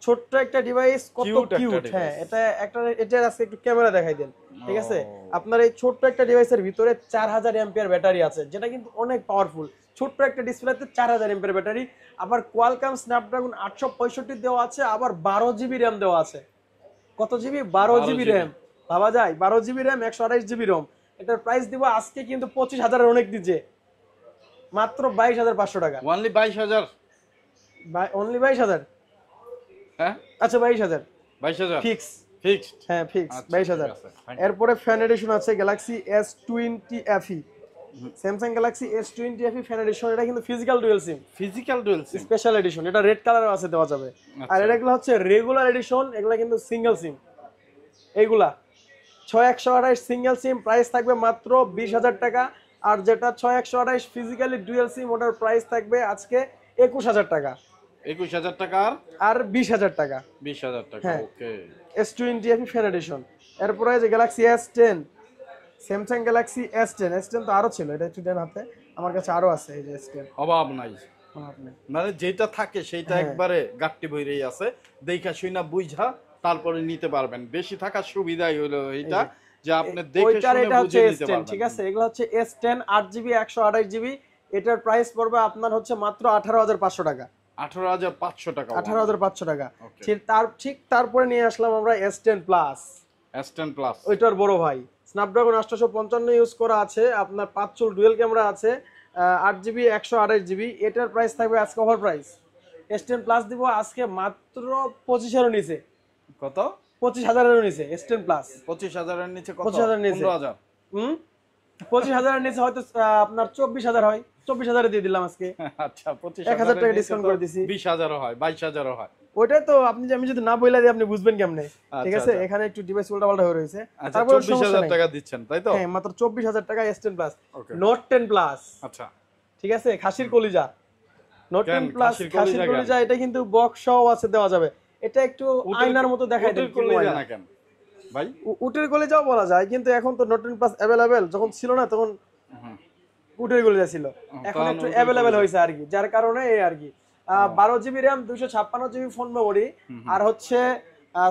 [SPEAKER 1] ছোট্ট একটা ডিভাইস, কত কিউট। হ্যাঁ এটা আজকে একটু ক্যামেরা দেখাই দেন, ঠিক আছে? আপনার এই ছোট্ট একটা ডিভাইসের ভিতরে 4000 এম্পিয়ার ব্যাটারি আছে, যেটা কিন্তু অনেক পাওয়ারফুল। ছোট্ট একটা ডিসপ্লেতে 4000 এম্পিয়ার ব্যাটারি, আবার কোয়ালকম স্ন্যাপড্রাগন 865 দেওয়া আছে, আবার 12GB র্যাম দেওয়া আছে। কত জিবি? 12GB RAM. ভাবা যায়, 12GB র্যাম, 128GB রোম। এটার প্রাইস দিব আজকে কিন্তু 25,000 অনেক দিচ্ছে, মাত্র 22,500 টাকা।
[SPEAKER 2] অনলি 22,000?
[SPEAKER 1] অনলি 22,000?
[SPEAKER 2] হ্যাঁ
[SPEAKER 1] আচ্ছা 22,000
[SPEAKER 2] 22,000
[SPEAKER 1] ফিক্স।
[SPEAKER 2] ফিক্সড।
[SPEAKER 1] হ্যাঁ ফিক্স
[SPEAKER 2] আচ্ছা,
[SPEAKER 1] 22,000।
[SPEAKER 2] ঠিক আছে,
[SPEAKER 1] এরপরে ফ্যান এডিশন আছে Galaxy S20 FE, Samsung Galaxy S20 FE fan addition. এটা কিন্তু ফিজিক্যাল ডুয়াল সিম,
[SPEAKER 2] ফিজিক্যাল ডুয়াল সিম
[SPEAKER 1] স্পেশাল এডিশন। এটা রেড কালারও আছে, দেওয়া যাবে। আর এগুলো হচ্ছে রেগুলার এডিশন, এগুলা কিন্তু সিঙ্গেল সিম। এইগুলা 6128 সিঙ্গেল সিম, প্রাইস থাকবে মাত্র 20,000 টাকা। আর যেটা 6128 ফিজিক্যালি ডুয়াল সিম, ওটার প্রাইস থাকবে আজকে 21,000 টাকা।
[SPEAKER 2] 21,000 টাকা
[SPEAKER 1] আর 20,000 টাকা।
[SPEAKER 2] 20,000 টাকা। ওকে।
[SPEAKER 1] S20 FE fan addition. এরপরে যে Galaxy S10, Samsung Galaxy S10 তো আরো ছিল, এটা একটু দেন হাতে, আমার কাছে আরো আছে। এই যে S10
[SPEAKER 2] অভাব নাই, মানে যেটা থাকে সেইটা একবারে গাট্টি বইরেই আছে, দেখা শুনা বুঝা তারপরে নিতে পারবেন। বেশি থাকার সুবিধাই হলো এইটা যে আপনি দেখে শুনে বুঝে নিতে পারবেন,
[SPEAKER 1] ঠিক আছে? এগুলো হচ্ছে S10 8GB 128GB। এটার প্রাইস পড়বে আপনার হচ্ছে মাত্র 18,500 টাকা।
[SPEAKER 2] 18,500 টাকা।
[SPEAKER 1] 18,500 টাকা। ঠিক তারপরে নিয়ে আসলাম আমরা S10 প্লাস।
[SPEAKER 2] S10 প্লাস
[SPEAKER 1] ওইটার বড় ভাই, স্ন্যাপড্রাগন 855 ইউজ করা আছে, আপনার 5 চুল ডুয়াল ক্যামেরা আছে, 8GB 128GB। এটার প্রাইস থাকবে আজকে অফার প্রাইস। S10 প্লাস দিব আজকে মাত্র 25,000 এর নিচে।
[SPEAKER 2] কত?
[SPEAKER 1] 25,000 এর নিচে S10 প্লাস।
[SPEAKER 2] 25,000 এর নিচে কত?
[SPEAKER 1] 25,000 এর নিচে
[SPEAKER 2] 15,000।
[SPEAKER 1] 25,000 এর নিচে হয়তো আপনার 24,000 হয়, 24,000 এ দিয়ে দিলাম আজকে।
[SPEAKER 2] আচ্ছা 25,000
[SPEAKER 1] 1000 টাকা ডিসকাউন্ট করে দিছি।
[SPEAKER 2] 20,000 হয়, 22,000 হয়।
[SPEAKER 1] ওইটাই তো আমি যদি না বইলা দিই আপনি বুঝবেন কেমনে, ঠিক আছে? এখানে একটু ডিভাইস উল্টাপাল্টা হয়ে রয়েছে।
[SPEAKER 2] তারপর 24,000 টাকা দিচ্ছেন, তাই তো?
[SPEAKER 1] হ্যাঁ মাত্র 24,000 টাকা S10 প্লাস। নোট 10 প্লাস,
[SPEAKER 2] আচ্ছা
[SPEAKER 1] ঠিক আছে? খাসির কলিজা নোট 10 প্লাস, খাসির কলিজা। এটা কিন্তু বক্স সহ আছে, দেওয়া যাবে। এটা একটু আয়নার মতো দেখায় দেন
[SPEAKER 2] কলিজা না কেন ভাই?
[SPEAKER 1] উটের কলিজাও বলা যায়, কিন্তু এখন তো নোট 10 প্লাস अवेलेबल, যখন ছিল না তখন উটের কলিজা ছিল, এখন একটু अवेलेबल হইছে আর কি, যার কারণে এই আর কি। 12GB RAM, 256GB phone memory, আর হচ্ছে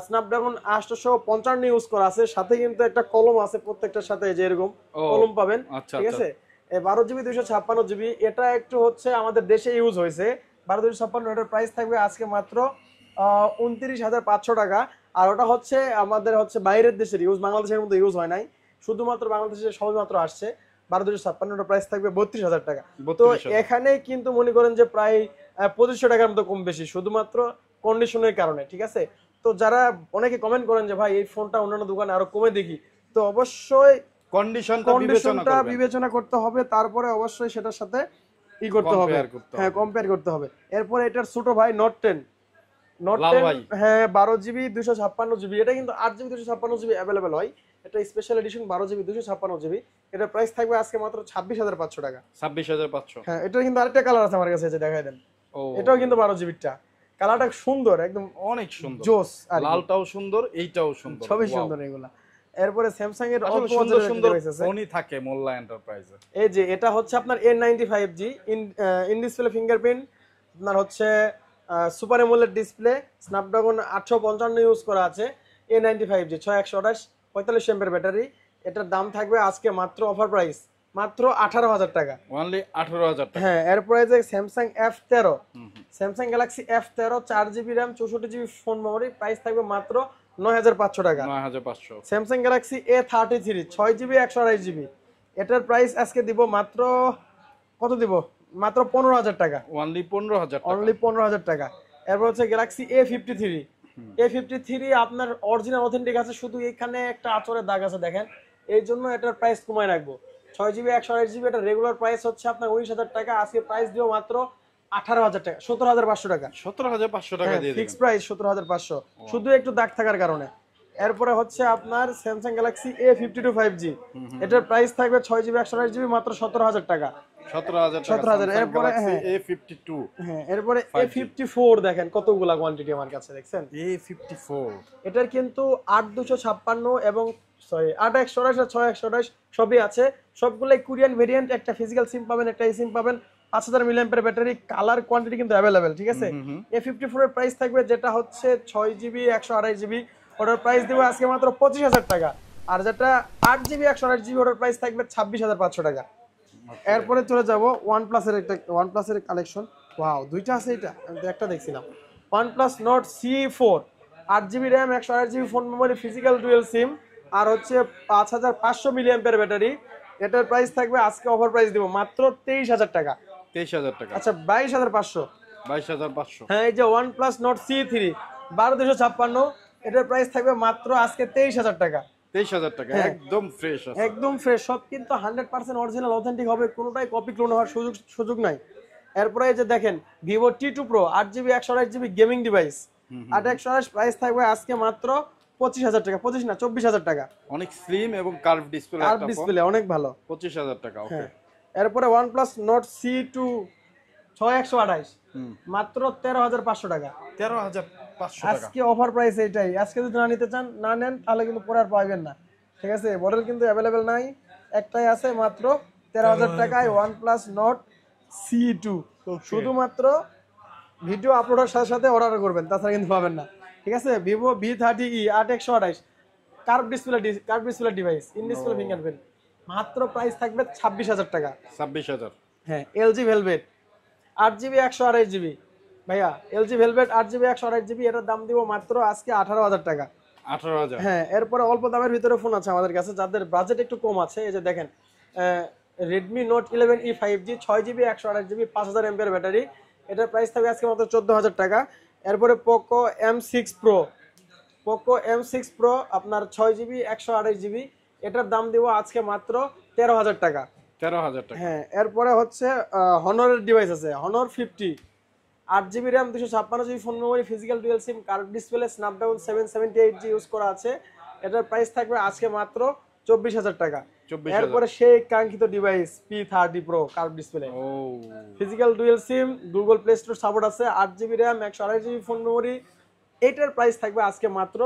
[SPEAKER 1] স্ন্যাপড্রাগন 855 ইউজ করা আছে। সাথে কিন্তু একটা কলম আছে, প্রত্যেকটার সাথে যে এরকম কলম পাবেন, ঠিক আছে? 12GB 256GB। এটা একটু হচ্ছে আমাদের দেশে ইউজ হয়েছে 12/256। এটার প্রাইস থাকবে আজকে মাত্র 29,500 টাকা। আর ওটা হচ্ছে আমাদের হচ্ছে বাইরের দেশের ইউজ, বাংলাদেশের মধ্যে ইউজ হয় নাই, শুধুমাত্র বাংলাদেশে সবেমাত্র আসছে। 12/256 এটার প্রাইস থাকবে 32,000 টাকা। তো এখানে কিন্তু মনে করেন যে প্রায় 2500 টাকার মতো কম বেশি, শুধুমাত্র কন্ডিশনের কারণে, ঠিক আছে? তো যারা অনেকে কমেন্ট করেন যে ভাই এই ফোনটা অন্যান্য দোকানে আরো কমে দেখি, তো অবশ্যই কন্ডিশনটা বিবেচনা করতে হবে, তারপরে অবশ্যই সেটার সাথে ই করতে হবে, হ্যাঁ কম্পেয়ার করতে হবে। এরপর এটার ছোট ভাই নোট 10, হ্যাঁ 12GB 256GB। এটা কিন্তু 8GB 256GB अवेलेबल হয়। এটা স্পেশাল এডিশন 12GB 256GB। এটার প্রাইস থাকবে আজকে মাত্র 26,500 টাকা।
[SPEAKER 2] 26,500।
[SPEAKER 1] হ্যাঁ এটা কিন্তু আরেকটা কালার আছে আমার কাছে, যে দেখাই দেন। এটাও কিন্তু 12GB টা, কালারটা সুন্দর, একদম
[SPEAKER 2] অনেক সুন্দর,
[SPEAKER 1] জোস। আর
[SPEAKER 2] লালটাও সুন্দর, এইটাও সুন্দর,
[SPEAKER 1] সবই সুন্দর এগুলা। এরপরে স্যামসাং এর অল্প
[SPEAKER 2] সুন্দর সুন্দর
[SPEAKER 1] ডিভাইস আছে,
[SPEAKER 2] ফোনই থাকে মোল্লা এন্টারপ্রাইজে।
[SPEAKER 1] এই যে এটা হচ্ছে আপনার A95G ইন ডিসপ্লে ফিঙ্গারপ্রিন্ট, আপনার হচ্ছে super AMOLED display, Snapdragon 855 use করা আছে, A95G 6128 45 এমপিআর ব্যাটারি। এটার দাম থাকবে আজকে মাত্র অফার প্রাইস মাত্র 18,000 টাকা।
[SPEAKER 2] অনলি 18,000 টাকা।
[SPEAKER 1] হ্যাঁ এরপরে যে Samsung F13, Samsung Galaxy F13 4GB RAM 64GB phone memory, price থাকবে মাত্র 9,500 টাকা।
[SPEAKER 2] 9,500।
[SPEAKER 1] Samsung Galaxy A33 6GB 128GB। এটার প্রাইস আজকে দিব মাত্র কত দিব? মাত্র 15,000 টাকা।
[SPEAKER 2] অনলি 15,000 টাকা।
[SPEAKER 1] অনলি 15,000 টাকা। এরপর হচ্ছে গ্যালাক্সি A53 আপনার অরিজিনাল অথেন্টিক আছে, শুধু এখানে একটা আঁচড়ের দাগ আছে দেখেন, এই জন্য এটার প্রাইস কমায় রাখবো। 6GB 128GB এটা রেগুলার প্রাইস হচ্ছে আপনার 19,000 টাকা, আজকে প্রাইস দিব মাত্র 18,000 টাকা, 17,500 টাকা।
[SPEAKER 2] 17,500 টাকা দিয়ে
[SPEAKER 1] ফিক্স প্রাইস 17,500, শুধু একটু দাগ থাকার কারণে। এরপরে হচ্ছে আপনার স্যামসাং গ্যালাক্সি A52 5G, এটার প্রাইস থাকবে 6GB 128GB মাত্র 17,000 টাকা।
[SPEAKER 2] 17,000
[SPEAKER 1] এরপরে
[SPEAKER 2] A52
[SPEAKER 1] এরপরে A54 দেখেন কতগুলা কোয়ান্টিটি আমার কাছে, দেখছেন
[SPEAKER 2] A54
[SPEAKER 1] এটার কিন্তু 8256 এবং সরি 8128 আর 6128 সবই আছে, সবগুলাই কোরিয়ান ভেরিয়েন্ট। একটা ফিজিক্যাল সিম পাবেন, একটা সিম পাবেন, 5000 মিলিঅ্যাম্পিয়ার ব্যাটারি, কালার কোয়ান্টিটি কিন্তু अवेलेबल, ঠিক আছে। A54 এর প্রাইস থাকবে যেটা হচ্ছে 6GB 128GB, ওটার প্রাইস দেব আজকে মাত্র 25,000 টাকা, আর যেটা 8GB 128GB ওটার প্রাইস থাকবে 26,500 টাকা। এরপরে চলে যাব OnePlus এর কালেকশন। ওয়াও, দুইটা আছে, এটা আমি তো একটা দেখছিলাম। OnePlus Nord CE4, 8GB RAM 128GB phone memory, physical dual SIM, আর হচ্ছে 5500 মিলিঅ্যাম্পিয়ার ব্যাটারি। এটার প্রাইস থাকবে আজকে অফার প্রাইস দিব মাত্র 23,000 টাকা।
[SPEAKER 2] 23,000 টাকা,
[SPEAKER 1] আচ্ছা 22,500।
[SPEAKER 2] 22,500।
[SPEAKER 1] হ্যাঁ, এই যে OnePlus Nord CE3 12256, এটার প্রাইস থাকবে মাত্র আজকে 23,000 টাকা।
[SPEAKER 2] 23,000 টাকা, একদম ফ্রেশ আছে,
[SPEAKER 1] একদম ফ্রেশ, সব কিন্তু 100% অরিজিনাল অথেন্টিক হবে, কোনোটাই কপি ক্লোন হওয়ার সুযোগ নাই। এরপরে এই যে দেখেন Vivo T2 Pro 8GB 128GB gaming device, 8/128 price থাকবে আজকে মাত্র 25,000 টাকা, 25 না 24,000 টাকা।
[SPEAKER 2] অনেক স্লিম এবং কার্ভ ডিসপ্লে,
[SPEAKER 1] আর ডিসপ্লে অনেক ভালো,
[SPEAKER 2] 25,000 টাকা। ওকে,
[SPEAKER 1] এরপরে OnePlus Nord C2 6128 মাত্র 13,500 টাকা।
[SPEAKER 2] 13,500 টাকা
[SPEAKER 1] আজকে অফার প্রাইস এটাই, আজকে যদি না নিতে চান, না নেন, তাহলে কিন্তু পরে আর পাবেন না, ঠিক আছে। মডেল কিন্তু অ্যাভেলেবেল নাই, একটাই আছে মাত্র 13,000 টাকায় OnePlus Nord C2। শুধুমাত্র ভিডিও আপলোডের সাথে সাথে অর্ডার করবেন, তাছাড়া কিন্তু পাবেন না, ঠিক আছে। Vivo V30e 8/128 curve display device, in display fingerprint, মাত্র প্রাইস থাকবে 26,000 টাকা।
[SPEAKER 2] 26,000।
[SPEAKER 1] হ্যাঁ, LG Velvet 8GB 128GB, ভাইয়া LG Velvet 8GB 128GB, এটার দাম দিব মাত্র আজকে 18,000 টাকা।
[SPEAKER 2] 18,000।
[SPEAKER 1] হ্যাঁ, এরপরে অল্প দামের ভিতরে ফোন আছে আমাদের কাছে, যাদের বাজেট একটু কম আছে। এই যে দেখেন Redmi Note 11E 5G 6GB 128GB 5000 mAh battery, এটার প্রাইস থাকবে আজকে মাত্র 14,000 টাকা। এরপরে Poco M6 Pro আপনার 6GB 128GB, এটার দাম দিব আজকে মাত্র 13,000 টাকা।
[SPEAKER 2] 13,000 টাকা।
[SPEAKER 1] হ্যাঁ, এরপরে হচ্ছে Honor ডিভাইস আছে, Honor 50 8GB RAM 256GB phone memory, physical dual SIM, curve display, Snapdragon 778G use করা আছে, এটার প্রাইস থাকবে আজকে মাত্র 24,000 টাকা।
[SPEAKER 2] 24,000।
[SPEAKER 1] এরপরে সেই কাঙ্ক্ষিত device P30 Pro curve display, physical dual SIM, Google Play Store support আছে, 8GB RAM 128GB phone memory, এটার প্রাইস থাকবে আজকে মাত্র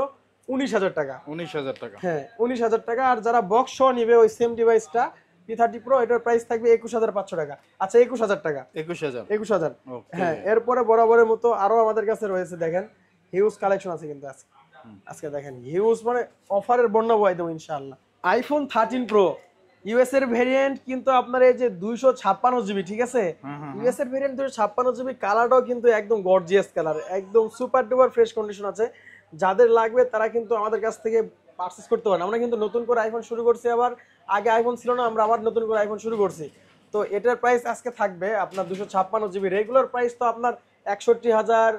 [SPEAKER 1] 19,000 টাকা।
[SPEAKER 2] 19,000 টাকা,
[SPEAKER 1] হ্যাঁ 19,000 টাকা। আর যারা বক্স সহ নিবে ওই সেম ডিভাইসটা P30 Pro, এটার প্রাইস থাকবে 21,500 টাকা। আচ্ছা 21,000 টাকা, 21,000। হ্যাঁ, এরপরে বরাবরের মতো আরো আমাদের কাছে রয়েছে, দেখেন হিউজ কালেকশন আছে কিন্তু আজকে দেখেন হিউজ, মানে অফারের বন্যা বয় দেবো ইনশাআল্লাহ। iPhone 13 Pro ইউএস এর ভেরিয়েন্ট, কিন্তু আপনার এই যে 256GB, ঠিক আছে, ইউএস এর ভেরিয়েন্ট 256GB, কালারটাও কিন্তু একদম গর্জিয়াস কালার, একদম সুপার ডুপার ফ্রেশ কন্ডিশন আছে। যাদের লাগবে তারা কিন্তু আমাদের কাছ থেকে পারচেজ করতে পারেন। আমরা কিন্তু নতুন করে আইফোন শুরু করছি, আবার আগে আইফোন ছিল না, আমরা আবার নতুন করে আইফোন শুরু করছি। তো এটার প্রাইস আজকে থাকবে আপনার 256GB, রেগুলার প্রাইস তো আপনার 61,000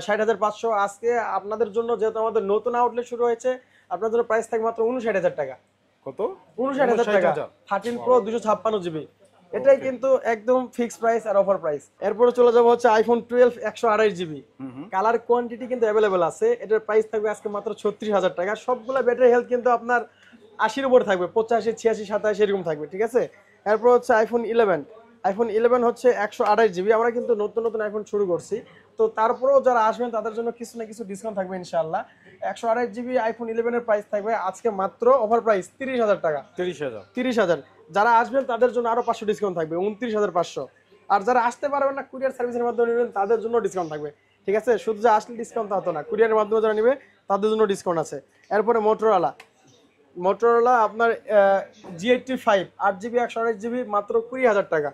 [SPEAKER 1] 60,500। আজকে আপনাদের জন্য, যেহেতু আমাদের নতুন আউটলেট শুরু হয়েছে, আপনার জন্য প্রাইস থাকবে মাত্র 59,000 টাকা।
[SPEAKER 2] কত?
[SPEAKER 1] 59,000 টাকা 13 Pro 256GB, এটাই কিন্তু একদম ফিক্সড প্রাইস আর অফার প্রাইস। এরপরে চলে যাবো হচ্ছে iPhone 12 128GB, কালার কোয়ান্টিটি কিন্তু অ্যাভেলেবেল আছে, এটার প্রাইস থাকবে আজকে মাত্র 36,000 টাকা। সবগুলা ব্যাটারি হেলথ কিন্তু আপনার 80-র উপর থাকবে, 85, 86, 27 এরকম থাকবে, ঠিক আছে। এরপর হচ্ছে iPhone 11 হচ্ছে 128GB। আমরা কিন্তু নতুন নতুন আইফোন শুরু করছি, তো তারপরেও যারা আসবেন তাদের জন্য কিছু না কিছু ডিসকাউন্ট থাকবে ইনশাআল্লাহ। 128GB iPhone 11 এর প্রাইস থাকবে আজকে মাত্র অফার প্রাইস 30,000 টাকা। 30,000। যারা আসবেন তাদের জন্য আরো 500 ডিসকাউন্ট থাকবে, 29,500। আর যারা আসতে পারবেন না, কুরিয়ার সার্ভিসের মাধ্যমে নেবেন, তাদের জন্য ডিসকাউন্ট থাকবে, ঠিক আছে। শুধু যে আসলে ডিসকাউন্ট তা হতো না, কুরিয়ারের মাধ্যমে যারা নেবে তাদের জন্য ডিসকাউন্ট আছে। এরপরে মোটরোলা আপনার G85 8GB 128GB মাত্র 20,000 টাকা।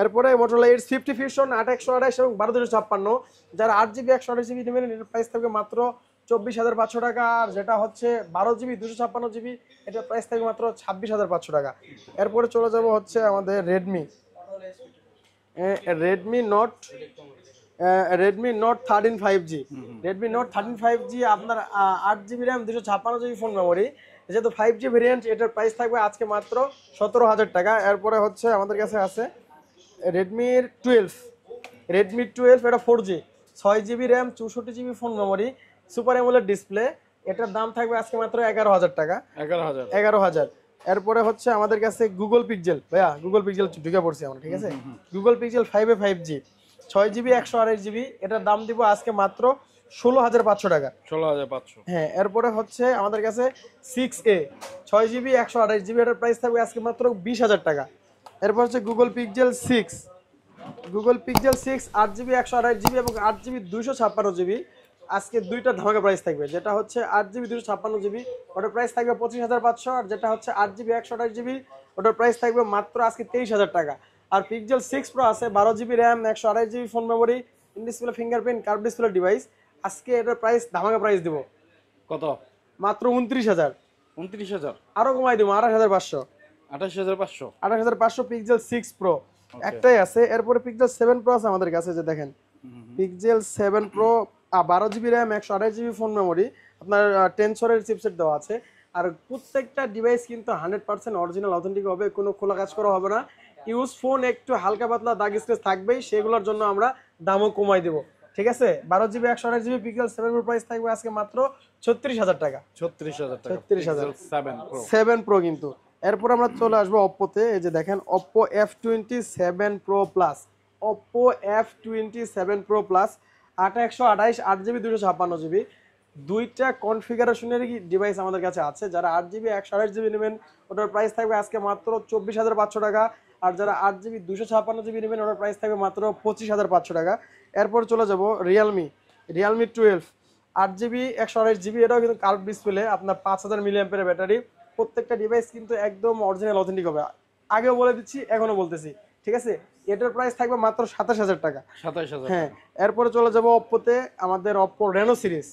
[SPEAKER 1] এরপরে মোটরোলা Edge 50 Fusion 8/128 এবং 12/256, যারা 8GB 128GB নেবেন, এর প্রাইস থাকবে মাত্র 24,500 টাকা। আর যেটা হচ্ছে 12GB 256GB, এটার প্রাইস থাকবে মাত্র 26,500 টাকা। এরপরে চলে যাব হচ্ছে আমাদের Redmi Redmi note 13 5G। Redmi note 13 5G আপনার 8GB RAM 256GB phone memory, যেহেতু 5G ভেরিয়েন্ট, এটার প্রাইস থাকবে আজকে মাত্র 17,000 টাকা। এরপরে হচ্ছে আমাদের কাছে আছে রেডমির 12, রেডমি 12, এটা 4G, 6GB RAM 64GB phone memory, super AMOLED display, এটার দাম থাকবে আজকে মাত্র 11,000 টাকা। 11,000। এরপরে হচ্ছে আমাদের কাছে গুগল পিক্সেল, ভাইয়া গুগল পিক্সেল ঢুকে পড়ছি আমরা, ঠিক আছে। Google pixel 5A 5G 6GB 128GB, এটার দাম দিব আজকে মাত্র 16,500 টাকা।
[SPEAKER 2] 16,500।
[SPEAKER 1] হ্যাঁ, এরপরে হচ্ছে আমাদের কাছে 6A 6GB 128GB, এটার প্রাইস থাকবে আজকে মাত্র 20,000 টাকা। এরপর হচ্ছে Google pixel 6, Google pixel 6 8GB 128GB এবং 8GB 256GB, আজকে দুইটা ধামাকা প্রাইস থাকবে। যেটা হচ্ছে 8GB 256GB, ওটার প্রাইস থাকবে 25,500, আর যেটা হচ্ছে 8GB 128GB, ওটার প্রাইস থাকবে মাত্র আজকে 23,000 টাকা। আর পিক্সেল 6 Pro আছে 12GB RAM 128GB phone memory, in display fingerprint curve display device, আজকে এটার প্রাইস ধামাকা প্রাইস দিব
[SPEAKER 2] কত?
[SPEAKER 1] মাত্র 29,000।
[SPEAKER 2] 29,000
[SPEAKER 1] আরো কমাই দিব 28,500।
[SPEAKER 2] 28,500।
[SPEAKER 1] 28,500 পিক্সেল 6 Pro একটাই আছে। এরপরে পিক্সেল 7 Pro আছে আমাদের কাছে, যে দেখেন pixel 7 Pro 12GB RAM 128GB phone memory, আপনার টেনসরের চিপসেট দেওয়া আছে। আর প্রত্যেকটা ডিভাইস কিন্তু 100% অরিজিনাল অথেন্টিক হবে, কোনো খোলা কাজ করা হবে না। ইউজ ফোন একটু হালকা পাতলা দাগ স্ক্র্যাচ থাকবেই, সেগুলোর জন্য আমরা দামও কমাই দেব, ঠিক আছে। 12GB 128GB pixel 7 Pro price থাকবে আজকে মাত্র 36,000 টাকা।
[SPEAKER 2] 36,000 টাকা।
[SPEAKER 1] 36,000
[SPEAKER 2] 7
[SPEAKER 1] Pro কিন্তু। এরপর আমরা চলে আসবো অপ্পোতে, এই যে দেখেন Oppo F27 Pro Plus, Oppo F27 Pro Plus 8/128 8GB 256GB, দুইটা কনফিগারেশনের ডিভাইস আমাদের কাছে আছে। যারা 8GB 128GB নেবেন ওটার প্রাইস থাকবে আজকে মাত্র 24,500 টাকা, আর যারা 8GB 256GB নেবেন ওটার প্রাইস থাকবে মাত্র 25,500 টাকা। এরপর চলে যাব রিয়েলমি 12 8GB 128GB, এটাও কিন্তু কার্ভ ডিসপ্লে, আপনার 5000 mAh ব্যাটারি। প্রত্যেকটা ডিভাইস কিন্তু একদম অরিজিনাল অথেন্টিক হবে, আগেও বলে দিচ্ছি এখনো বলতেছি, ঠিক আছে। এটার প্রাইস থাকবে মাত্র 27,000 টাকা।
[SPEAKER 2] 27,000।
[SPEAKER 1] হ্যাঁ, এরপরে চলে যাব অপ্পোতে, আমাদের অপ্পো রেনো সিরিজ।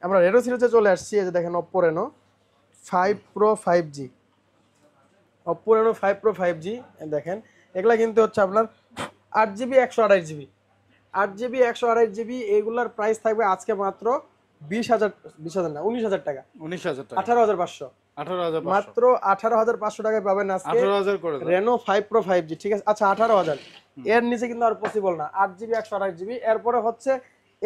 [SPEAKER 1] আমরা রেনো সিরিজে চলে আসছি, এই যে দেখেন Oppo Reno 5 Pro 5G, Oppo Reno 5 Pro 5G দেখেন, এগুলা কিন্তু হচ্ছে আপনার 8GB 128GB, 8GB 128GB, এগুলার প্রাইস থাকবে আজকে মাত্র 20,000 না 19,000 টাকা।
[SPEAKER 2] 19,000 টাকা।
[SPEAKER 1] 18,500।
[SPEAKER 2] 18,500
[SPEAKER 1] মাত্র 18,500 টাকায় পাবেন আজকে
[SPEAKER 2] 18,000 করে দাও।
[SPEAKER 1] রেনো 5 Pro 5G, ঠিক আছে। আচ্ছা 18,000, এর নিচে কিন্তু আর পসিবল না। 8GB 128GB। এরপরে হচ্ছে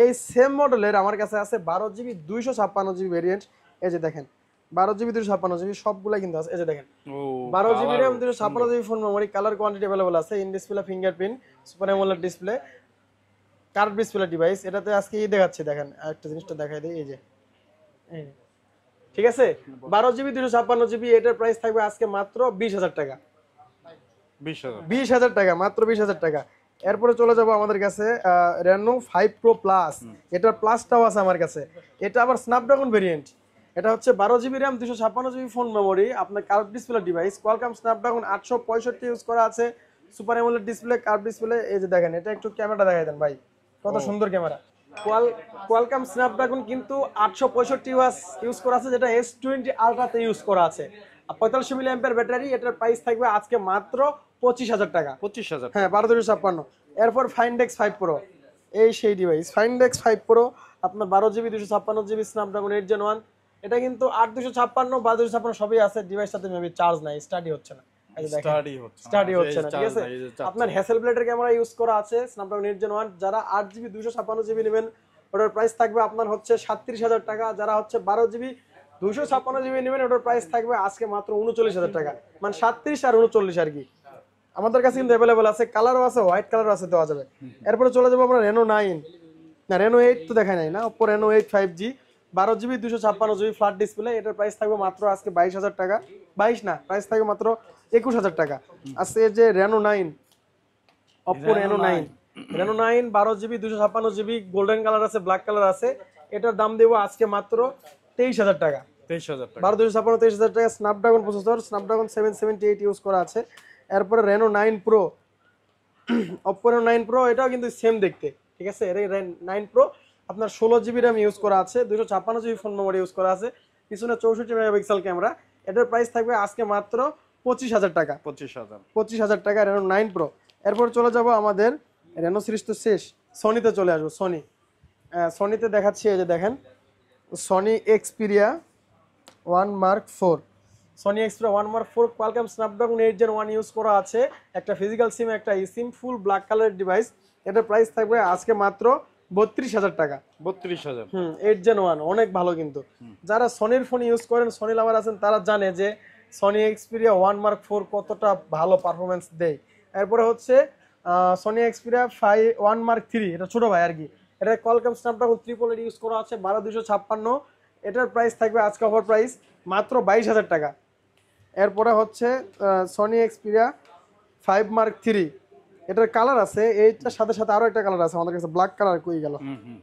[SPEAKER 1] এই সেম মডেলের আমার কাছে আছে 12GB 256GB ভেরিয়েন্ট, এই যে দেখেন 12GB 256GB সবগুলাই কিন্তু আছে, এই যে দেখেন 12GB RAM 256GB phone memory, colour quantity available আছে, in display fingerprint super AMOLED display curve display device. এটাতে আজকে এই দেখাচ্ছে, দেখেন আরেকটা জিনিসটা দেখাই দেই, এই যে ঠিক আছে 12GB 256GB, এটার প্রাইস থাকবে আজকে মাত্র 20,000 টাকা। 20,000 টাকা, মাত্র 20,000 টাকা। এরপরে চলে যাব আমাদের কাছে রেনো 5 Pro Plus, এটার প্লাসটাও আছে আমার কাছে। এটা আবার স্ন্যাপড্রাগন ভেরিয়েন্ট, এটা হচ্ছে 12GB RAM 256GB phone memory, আপনার curve display device, Qualcomm Snapdragon 865 use করা আছে, super AMOLED display curve display. এই যে দেখেন, এটা একটু ক্যামেরাটা দেখাই দেন ভাই, কত সুন্দর ক্যামেরা। কোয়ালকম স্ন্যাপড্রাগন কিন্তু 865 ইউজ করা আছে, যেটা S20 আলট্রাতে ইউজ করা আছে, 45 mAh ব্যাটারি। এটার প্রাইস থাকবে আজকে মাত্র 25,000 টাকা।
[SPEAKER 2] 25,000।
[SPEAKER 1] হ্যাঁ, 12,256। এরপর ফাইন্ডেক্স 5 Pro, এই সেই ডিভাইস ফাইন্ডেক্স 5 Pro, আপনার 12GB 256GB স্ন্যাপড্রাগন 8 Gen 1, এটা কিন্তু 8,256 12,256 সবই আছে, ডিভাইসটাতে মেবি চার্জ নাই, স্টাডি হচ্ছে না, স্টাডি হচ্ছে না, ঠিক আছে। আপনার হ্যাসেলব্লেডের ক্যামেরা ইউজ করা আছে, স্ন্যাপড্রাগন 8 Gen 1, যারা 8GB 256GB নেবেন ওটার প্রাইস থাকবে আপনার হচ্ছে 37,000 টাকা। যারা হচ্ছে 12GB 256GB নেবেন ওটার প্রাইস থাকবে আজকে মাত্র 39,000 টাকা, মানে 37 আর 39 আর কি। আমাদের কাছে কিন্তু অ্যাভেলেবল আছে, কালারও আছে, হোয়াইট কালারও আছে, দেওয়া যাবে। এরপরে চলে যাবো আমরা রেনো 9, না রেনো 8 তো দেখাই নাই না, Oppo Reno 8 5G 12GB 256GB flat display, এটার প্রাইস থাকবে মাত্র আজকে 22,000 টাকা। 22 না, প্রাইস থাকবে মাত্র 21,000 টাকা। আছে যে Reno 9, Oppo Reno 9, Reno 9 12GB 256GB, golden colour আছে, ব্ল্যাক কালার আছে, এটার দাম দেবো আজকে মাত্র 23,000 টাকা।
[SPEAKER 2] 23,000 টাকা।
[SPEAKER 1] 12,256 23,000 টাকা। স্ন্যাপড্রাগন প্রসেসর, স্ন্যাপড্রাগন 778 ইউজ করা আছে। এরপরে Reno 9 Pro, Oppo Reno 9 Pro, এটাও কিন্তু সেম দেখতে, ঠিক আছে। এর 9 Pro আপনার 16GB র্যাম ইউজ করা আছে, 256GB ফোন মেমোরি ইউজ করা আছে, পিছনে 64 মেগাপিক্সেল ক্যামেরা। এটার প্রাইস থাকবে আজকে মাত্র 25,000 টাকা। 25,000 টাকা রেনো 9 Pro। এরপর চলে যাব আমাদের রেনো সিরিজ তো শেষ, সনিতে চলে আসবো। সনিতে দেখাচ্ছি, এই যে দেখেন Sony Xperia 1 Mark 4, Sony Xperia 1 Mark 4 Qualcomm Snapdragon 8 Gen 1 use করা আছে, একটা ফিজিক্যাল সিম একটা সিম, ফুল ব্ল্যাক কালারের ডিভাইস। এটার প্রাইস থাকবে আজকে মাত্র 32,000 টাকা।
[SPEAKER 2] 32,000।
[SPEAKER 1] 8 Gen 1 অনেক ভালো। কিন্তু যারা সনির ফোন ইউজ করেন, সনি লাভার আছেন, তারা জানে যে সনি এক্সপিরিয়া 1 Mark 4 কতটা ভালো পারফরমেন্স দেয়। এরপরে হচ্ছে সনি এক্সপিরিয়া 1 Mark 3, এটা ছোট ভাই আর কি। এটা কোয়ালকম স্ন্যাপড্রাগন 888 ইউজ করা আছে, 12256। এটার প্রাইস থাকবে আজকে অফার প্রাইস মাত্র 22,000 টাকা। এরপরে হচ্ছে সনি এক্সপিরিয়া 5 Mark 3, এটার কালার আছে, এইটার সাথে সাথে আরো একটা কালার আছে আমাদের কাছে, ব্ল্যাক কালার কই গেল,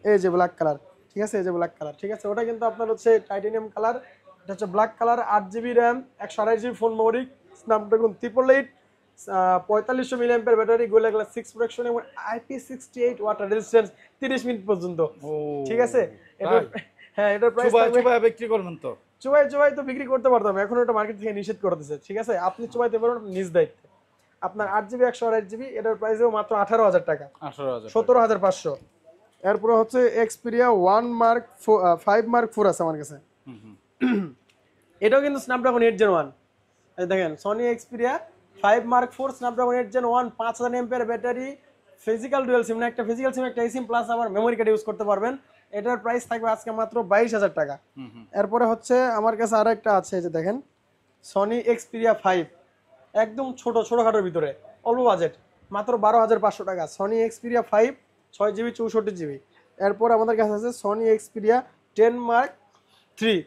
[SPEAKER 1] এই যে ব্ল্যাক কালার, ঠিক আছে, এই যে ব্ল্যাক কালার, ঠিক আছে। ওটা কিন্তু আপনার হচ্ছে টাইটানিয়াম কালার, এটা হচ্ছে black colour, 8 GB RAM, 128 GB phone memory, Snapdragon 888, 4500 milliampere battery, gorilla glass 6 protection এবং IP68 ওয়াটার রেজিস্ট্যান্স 30 মিনিট পর্যন্ত, ঠিক আছে। এটা হ্যাঁ, এটার প্রাইস
[SPEAKER 2] চুবাই বিক্রি করবেন তো?
[SPEAKER 1] চুবাই তো বিক্রি করতে পারতাম, এখন ওটা মার্কেট থেকে নিষেধ করে দিয়েছে, ঠিক আছে। আপনি চুবাইতে পারেন নিজ দায়িত্বে। আপনার 8 GB 128 GB, এটার প্রাইসও মাত্র 18,000 টাকা, 17,500। এরপরে হচ্ছে এক্সপিরিয়া 5 Mark 4 আছে আমার কাছে। এটাও কিন্তু স্ন্যাপড্রাগন 8 Gen 1, এই দেখেন Sony Xperia 5 Mark 4 Snapdragon 8 Gen 1, 5000 এমপিআর ব্যাটারি, ফিজিক্যাল ডুয়াল সিম, একটা ফিজিক্যাল সিম একটা সিম প্লাস আবার মেমোরি কার্ড ইউজ করতে পারবেন। এটার প্রাইস থাকবে আজকে মাত্র 22,000 টাকা। এরপরে হচ্ছে আমার কাছে আরো একটা আছে, এই যে দেখেন সনি এক্সপিরিয়া 5, একদম ছোটখাটোর ভিতরে, অল্প বাজেট, মাত্র 12,500 টাকা। Sony Xperia 5, 6 GB 64 GB। এরপর আমাদের কাছে আছে Sony Xperia 10 Mark 3,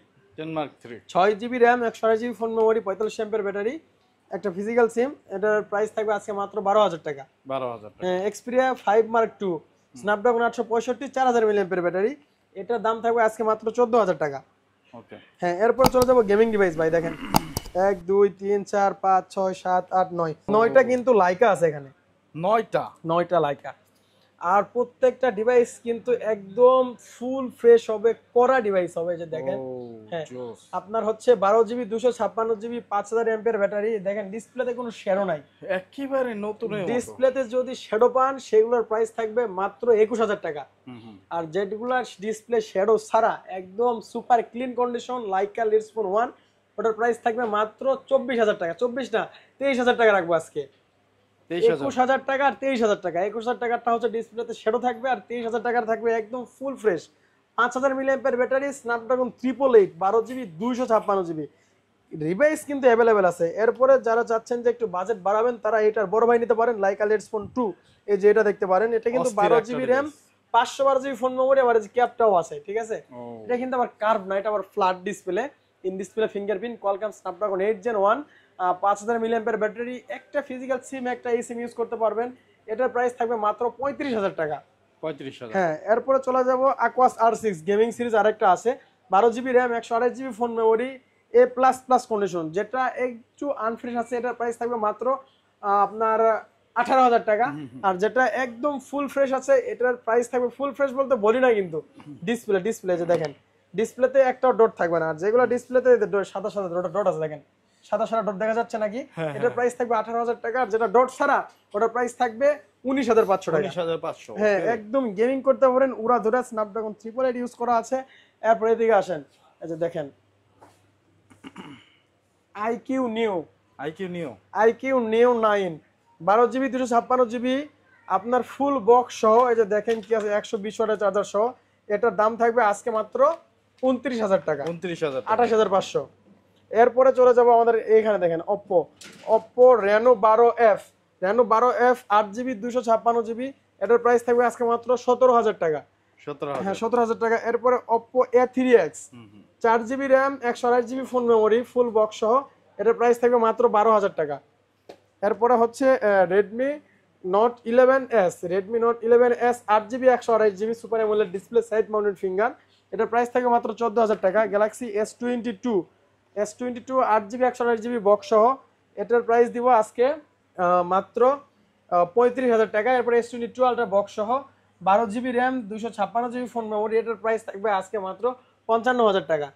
[SPEAKER 1] 6 GB RAM, 128 GB phone memory, 45 MPR battery, একটা ফিজিক্যাল সিম। এটার প্রাইস থাকবে আজকে মাত্র 12,000 টাকা।
[SPEAKER 2] 12,000 টাকা।
[SPEAKER 1] Xperia 5 Mark 2, Snapdragon 865, 4000 milliampere battery, এটার দাম থাকবে আজকে মাত্র 14,000 টাকা।
[SPEAKER 2] ওকে,
[SPEAKER 1] হ্যাঁ, এরপর চলে যাবো গেমিং ডিভাইস ভাই। দেখেন 1 2 3 4 5 6 7 8 9, 9টা কিন্তু লাইকা আছে এখানে, 9টা লাইকা। আর প্রত্যেকটা ডিভাইস কিন্তু একদম ফুল ফ্রেশ হবে, কড়া ডিভাইস হবে, যে দেখেন। হ্যাঁ, আপনার হচ্ছে 12 GB 256 GB 5000 এমপিআর ব্যাটারি। দেখেন ডিসপ্লেতে কোনো শ্যাডো নাই,
[SPEAKER 2] একেবারে নতুন।
[SPEAKER 1] ডিসপ্লেতে যদি শ্যাডো পান সেগুলোর প্রাইস থাকবে মাত্র 21,000 টাকা। আর যেগুলোর ডিসপ্লে শ্যাডো ছাড়া একদম super clean condition Leica Leitz phone 1, ওটার প্রাইস থাকবে মাত্র 24,000 টাকা। 24 না, 23,000 টাকা রাখবো আজকে। 21,000 টাকা আর 23,000 টাকা। 21,000 টাকারটা হচ্ছে ডিসপ্লেতে শ্যাডো থাকবে, আর 23,000 টাকার থাকবে একদম full fresh 5000 milliampere battery, Snapdragon 888, 12 GB 256 GB device কিন্তু অ্যাভেলেবেল আছে। এরপরে যারা চাচ্ছেন যে একটু বাজেট বাড়াবেন, তারা এটার বড় ভাই নিতে পারেন, লাইকা লেটস ফোন 2, এই যে এটা দেখতে পারেন। এটা কিন্তু 12 GB RAM, 512 GB phone memory, আবার এই যে ক্যাপটাও আছে, ঠিক আছে। এটা কিন্তু আবার কার্ভ না, এটা আবার flat display, in display fingerprint, Qualcomm Snapdragon 8 Gen 1, 5000 milliampere battery, একটা ফিজিক্যাল সিম একটা সিম ইউজ করতে পারবেন। এটার প্রাইস থাকবে মাত্র 35,000 টাকা।
[SPEAKER 2] 35,000।
[SPEAKER 1] হ্যাঁ, এরপরে চলে যাব Aquas R6 গেমিং সিরিজ, আরেকটা আছে, 12 GB RAM, 128 GB phone memory, A++ condition, যেটা একটু আনফ্রেশ আছে, এটার প্রাইস থাকবে মাত্র আপনার 18,000 টাকা। আর যেটা একদম ফুল ফ্রেশ আছে, এটার প্রাইস থাকবে, ফুল ফ্রেশ বলতে বলি না কিন্তু, ডিসপ্লে যে দেখেন, ডিসপ্লেতে একটাও ডট থাকবে না। আর যেগুলো ডিসপ্লেতে সাদা সাদা ডট আছে, দেখেন সাদা সাদা ডট দেখা যাচ্ছে নাকি, এটার প্রাইস থাকবে 18,000 টাকা। আর যেটা ডট ছাড়া, ওটার প্রাইস থাকবে 19,500 টাকা।
[SPEAKER 2] 19,500।
[SPEAKER 1] হ্যাঁ, একদম গেমিং করতে পারেন, উড়া ধরা স্ন্যাপড্রাগন 888 ইউজ করা আছে। এরপরে এদিকে আসেন, এই যে দেখেন IQ Neo 9, 12 GB 256 GB, আপনার ফুল বক্স সহ, এই যে দেখেন কি আছে, 120 ওয়াটের চার্জার সহ। এটার দাম থাকবে আজকে মাত্র 29,000 টাকা, 28,500। এরপরে চলে যাব আমাদের এইখানে, দেখেন Oppo Reno 12F, 8 GB 256 GB, এটার প্রাইস থাকবে আজকে মাত্র 17,000 টাকা।
[SPEAKER 2] 17,000।
[SPEAKER 1] হ্যাঁ, 17,000 টাকা। এরপরে Oppo A3X, 4 GB RAM, 128 GB phone memory, full box সহ, এটার প্রাইস থাকবে মাত্র 12,000 টাকা। এরপরে হচ্ছে Redmi Note 11S, 8 GB 128 GB super AMOLED display, side mounted finger, এটার প্রাইস থাকবে মাত্র 14,000 টাকা। Galaxy S22, 8 GB 128 GB box সহ, এটার প্রাইস দিব আজকে মাত্র 35,000 টাকা। এরপরে S22 আলট্রা বক্স সহ, 12 GB RAM, 256 GB phone memory, এটার প্রাইস থাকবে আজকে মাত্র 55,000 টাকা।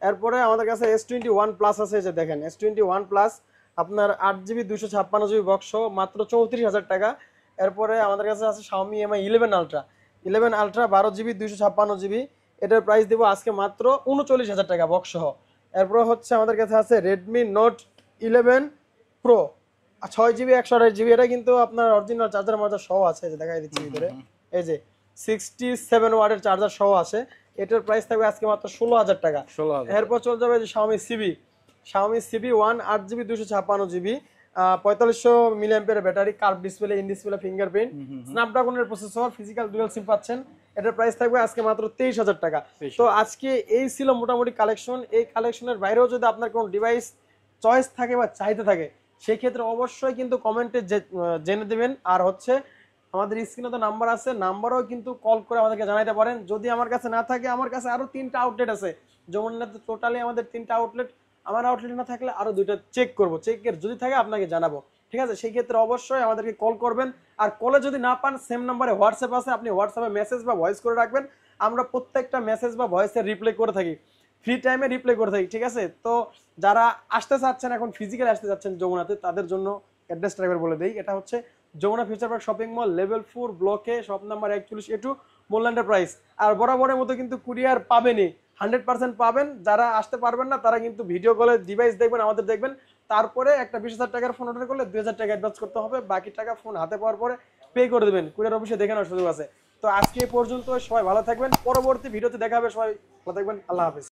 [SPEAKER 1] এরপরে আমাদের কাছে S21 প্লাস আছে, যে দেখেন S21 প্লাস, আপনার 8 GB 256 GB বক্স সহ, মাত্র 34,000 টাকা। এরপরে আমাদের কাছে আছে Xiaomi Mi 11 Ultra, 11 ultra 12 GB 256 GB, এটার প্রাইস দিব আজকে মাত্র 39,000 টাকা বক্স সহ। এরপর হচ্ছে আমাদের কাছে আছে Redmi note 11 pro 6 GB 128 GB, এটা কিন্তু আপনার অরিজিনাল চার্জার মার্জার সহ আছে, এই যে দেখাই দিচ্ছি ভিতরে, এই যে 67 ওয়াটের চার্জার সহ আছে। এটার প্রাইস থাকবে আজকে মাত্র 16,000 টাকা।
[SPEAKER 2] 16,000।
[SPEAKER 1] এরপর চলে যাবে যে Xiaomi CB1 8 GB 256 GB, 4500 milliampere battery, curve display, in display fingerprint, স্ন্যাপড্রাগনের প্রসেসর, ফিজিক্যাল ডুয়াল সিম পাচ্ছেন। এটার প্রাইস থাকবে আজকে মাত্র 23,000 টাকা। তো আজকে এই ছিল মোটামুটি কালেকশন। এই কালেকশনের বাইরেও যদি আপনার কোনো ডিভাইস চয়েস থাকে বা চাইতে থাকে, সেই ক্ষেত্রে অবশ্যই কিন্তু কমেন্টে জেনে দেবেন। আর হচ্ছে আমাদের স্ক্রিনে তো নাম্বার আছে, নাম্বারও কিন্তু কল করে আমাদেরকে জানাইতে পারেন। যদি আমার কাছে না থাকে, আমার কাছে আরো 3টা আউটলেট আছে যমুনাতে, টোটালি আমাদের 3টা আউটলেট। আমার আউটলেট না থাকলে আরো 2টা চেক করব, চেকের যদি থাকে আপনাকে জানাবো, ঠিক আছে? সেই ক্ষেত্রে অবশ্যই আমাদেরকে কল করবেন। আর কলে যদি না পান, সেম নাম্বারে হোয়াটসঅ্যাপ আছে, আপনি হোয়াটসঅ্যাপে মেসেজ বা ভয়েস করে রাখবেন। আমরা প্রত্যেকটা মেসেজ বা ভয়েসের রিপ্লাই করে থাকি, ফ্রি টাইমে রিপ্লাই করে থাকি, ঠিক আছে? তো যারা আসতে চাচ্ছেন, এখন ফিজিক্যালি আসতে চাচ্ছেন যমুনাতে, তাদের জন্য অ্যাড্রেসটা একবার বলে দেই। এটা হচ্ছে Jamuna future park shopping mall, level 4 ব্লকে, শপ নাম্বার 41A2, মূল এন্টারপ্রাইজ। আর বরাবরের মতো কিন্তু কুরিয়ার পাবেনই, 100% পাবেন। যারা আসতে পারবেন না, তারা কিন্তু ভিডিও কলে ডিভাইস দেখবেন, আমাদের দেখবেন, তারপরে একটা 20,000 টাকার ফোন অর্ডার করলে 2,000 টাকা অ্যাডভান্স করতে হবে, বাকি টাকা ফোন হাতে পাওয়ার পরে পে করে দেবেন। কুরিয়ার অফিসে দেখে নেওয়ার সুযোগ আছে। তো আজকে এই পর্যন্ত, সবাই ভালো থাকবেন, পরবর্তী ভিডিওতে দেখা হবে। সবাই ভালো থাকবেন, আল্লাহ হাফেজ।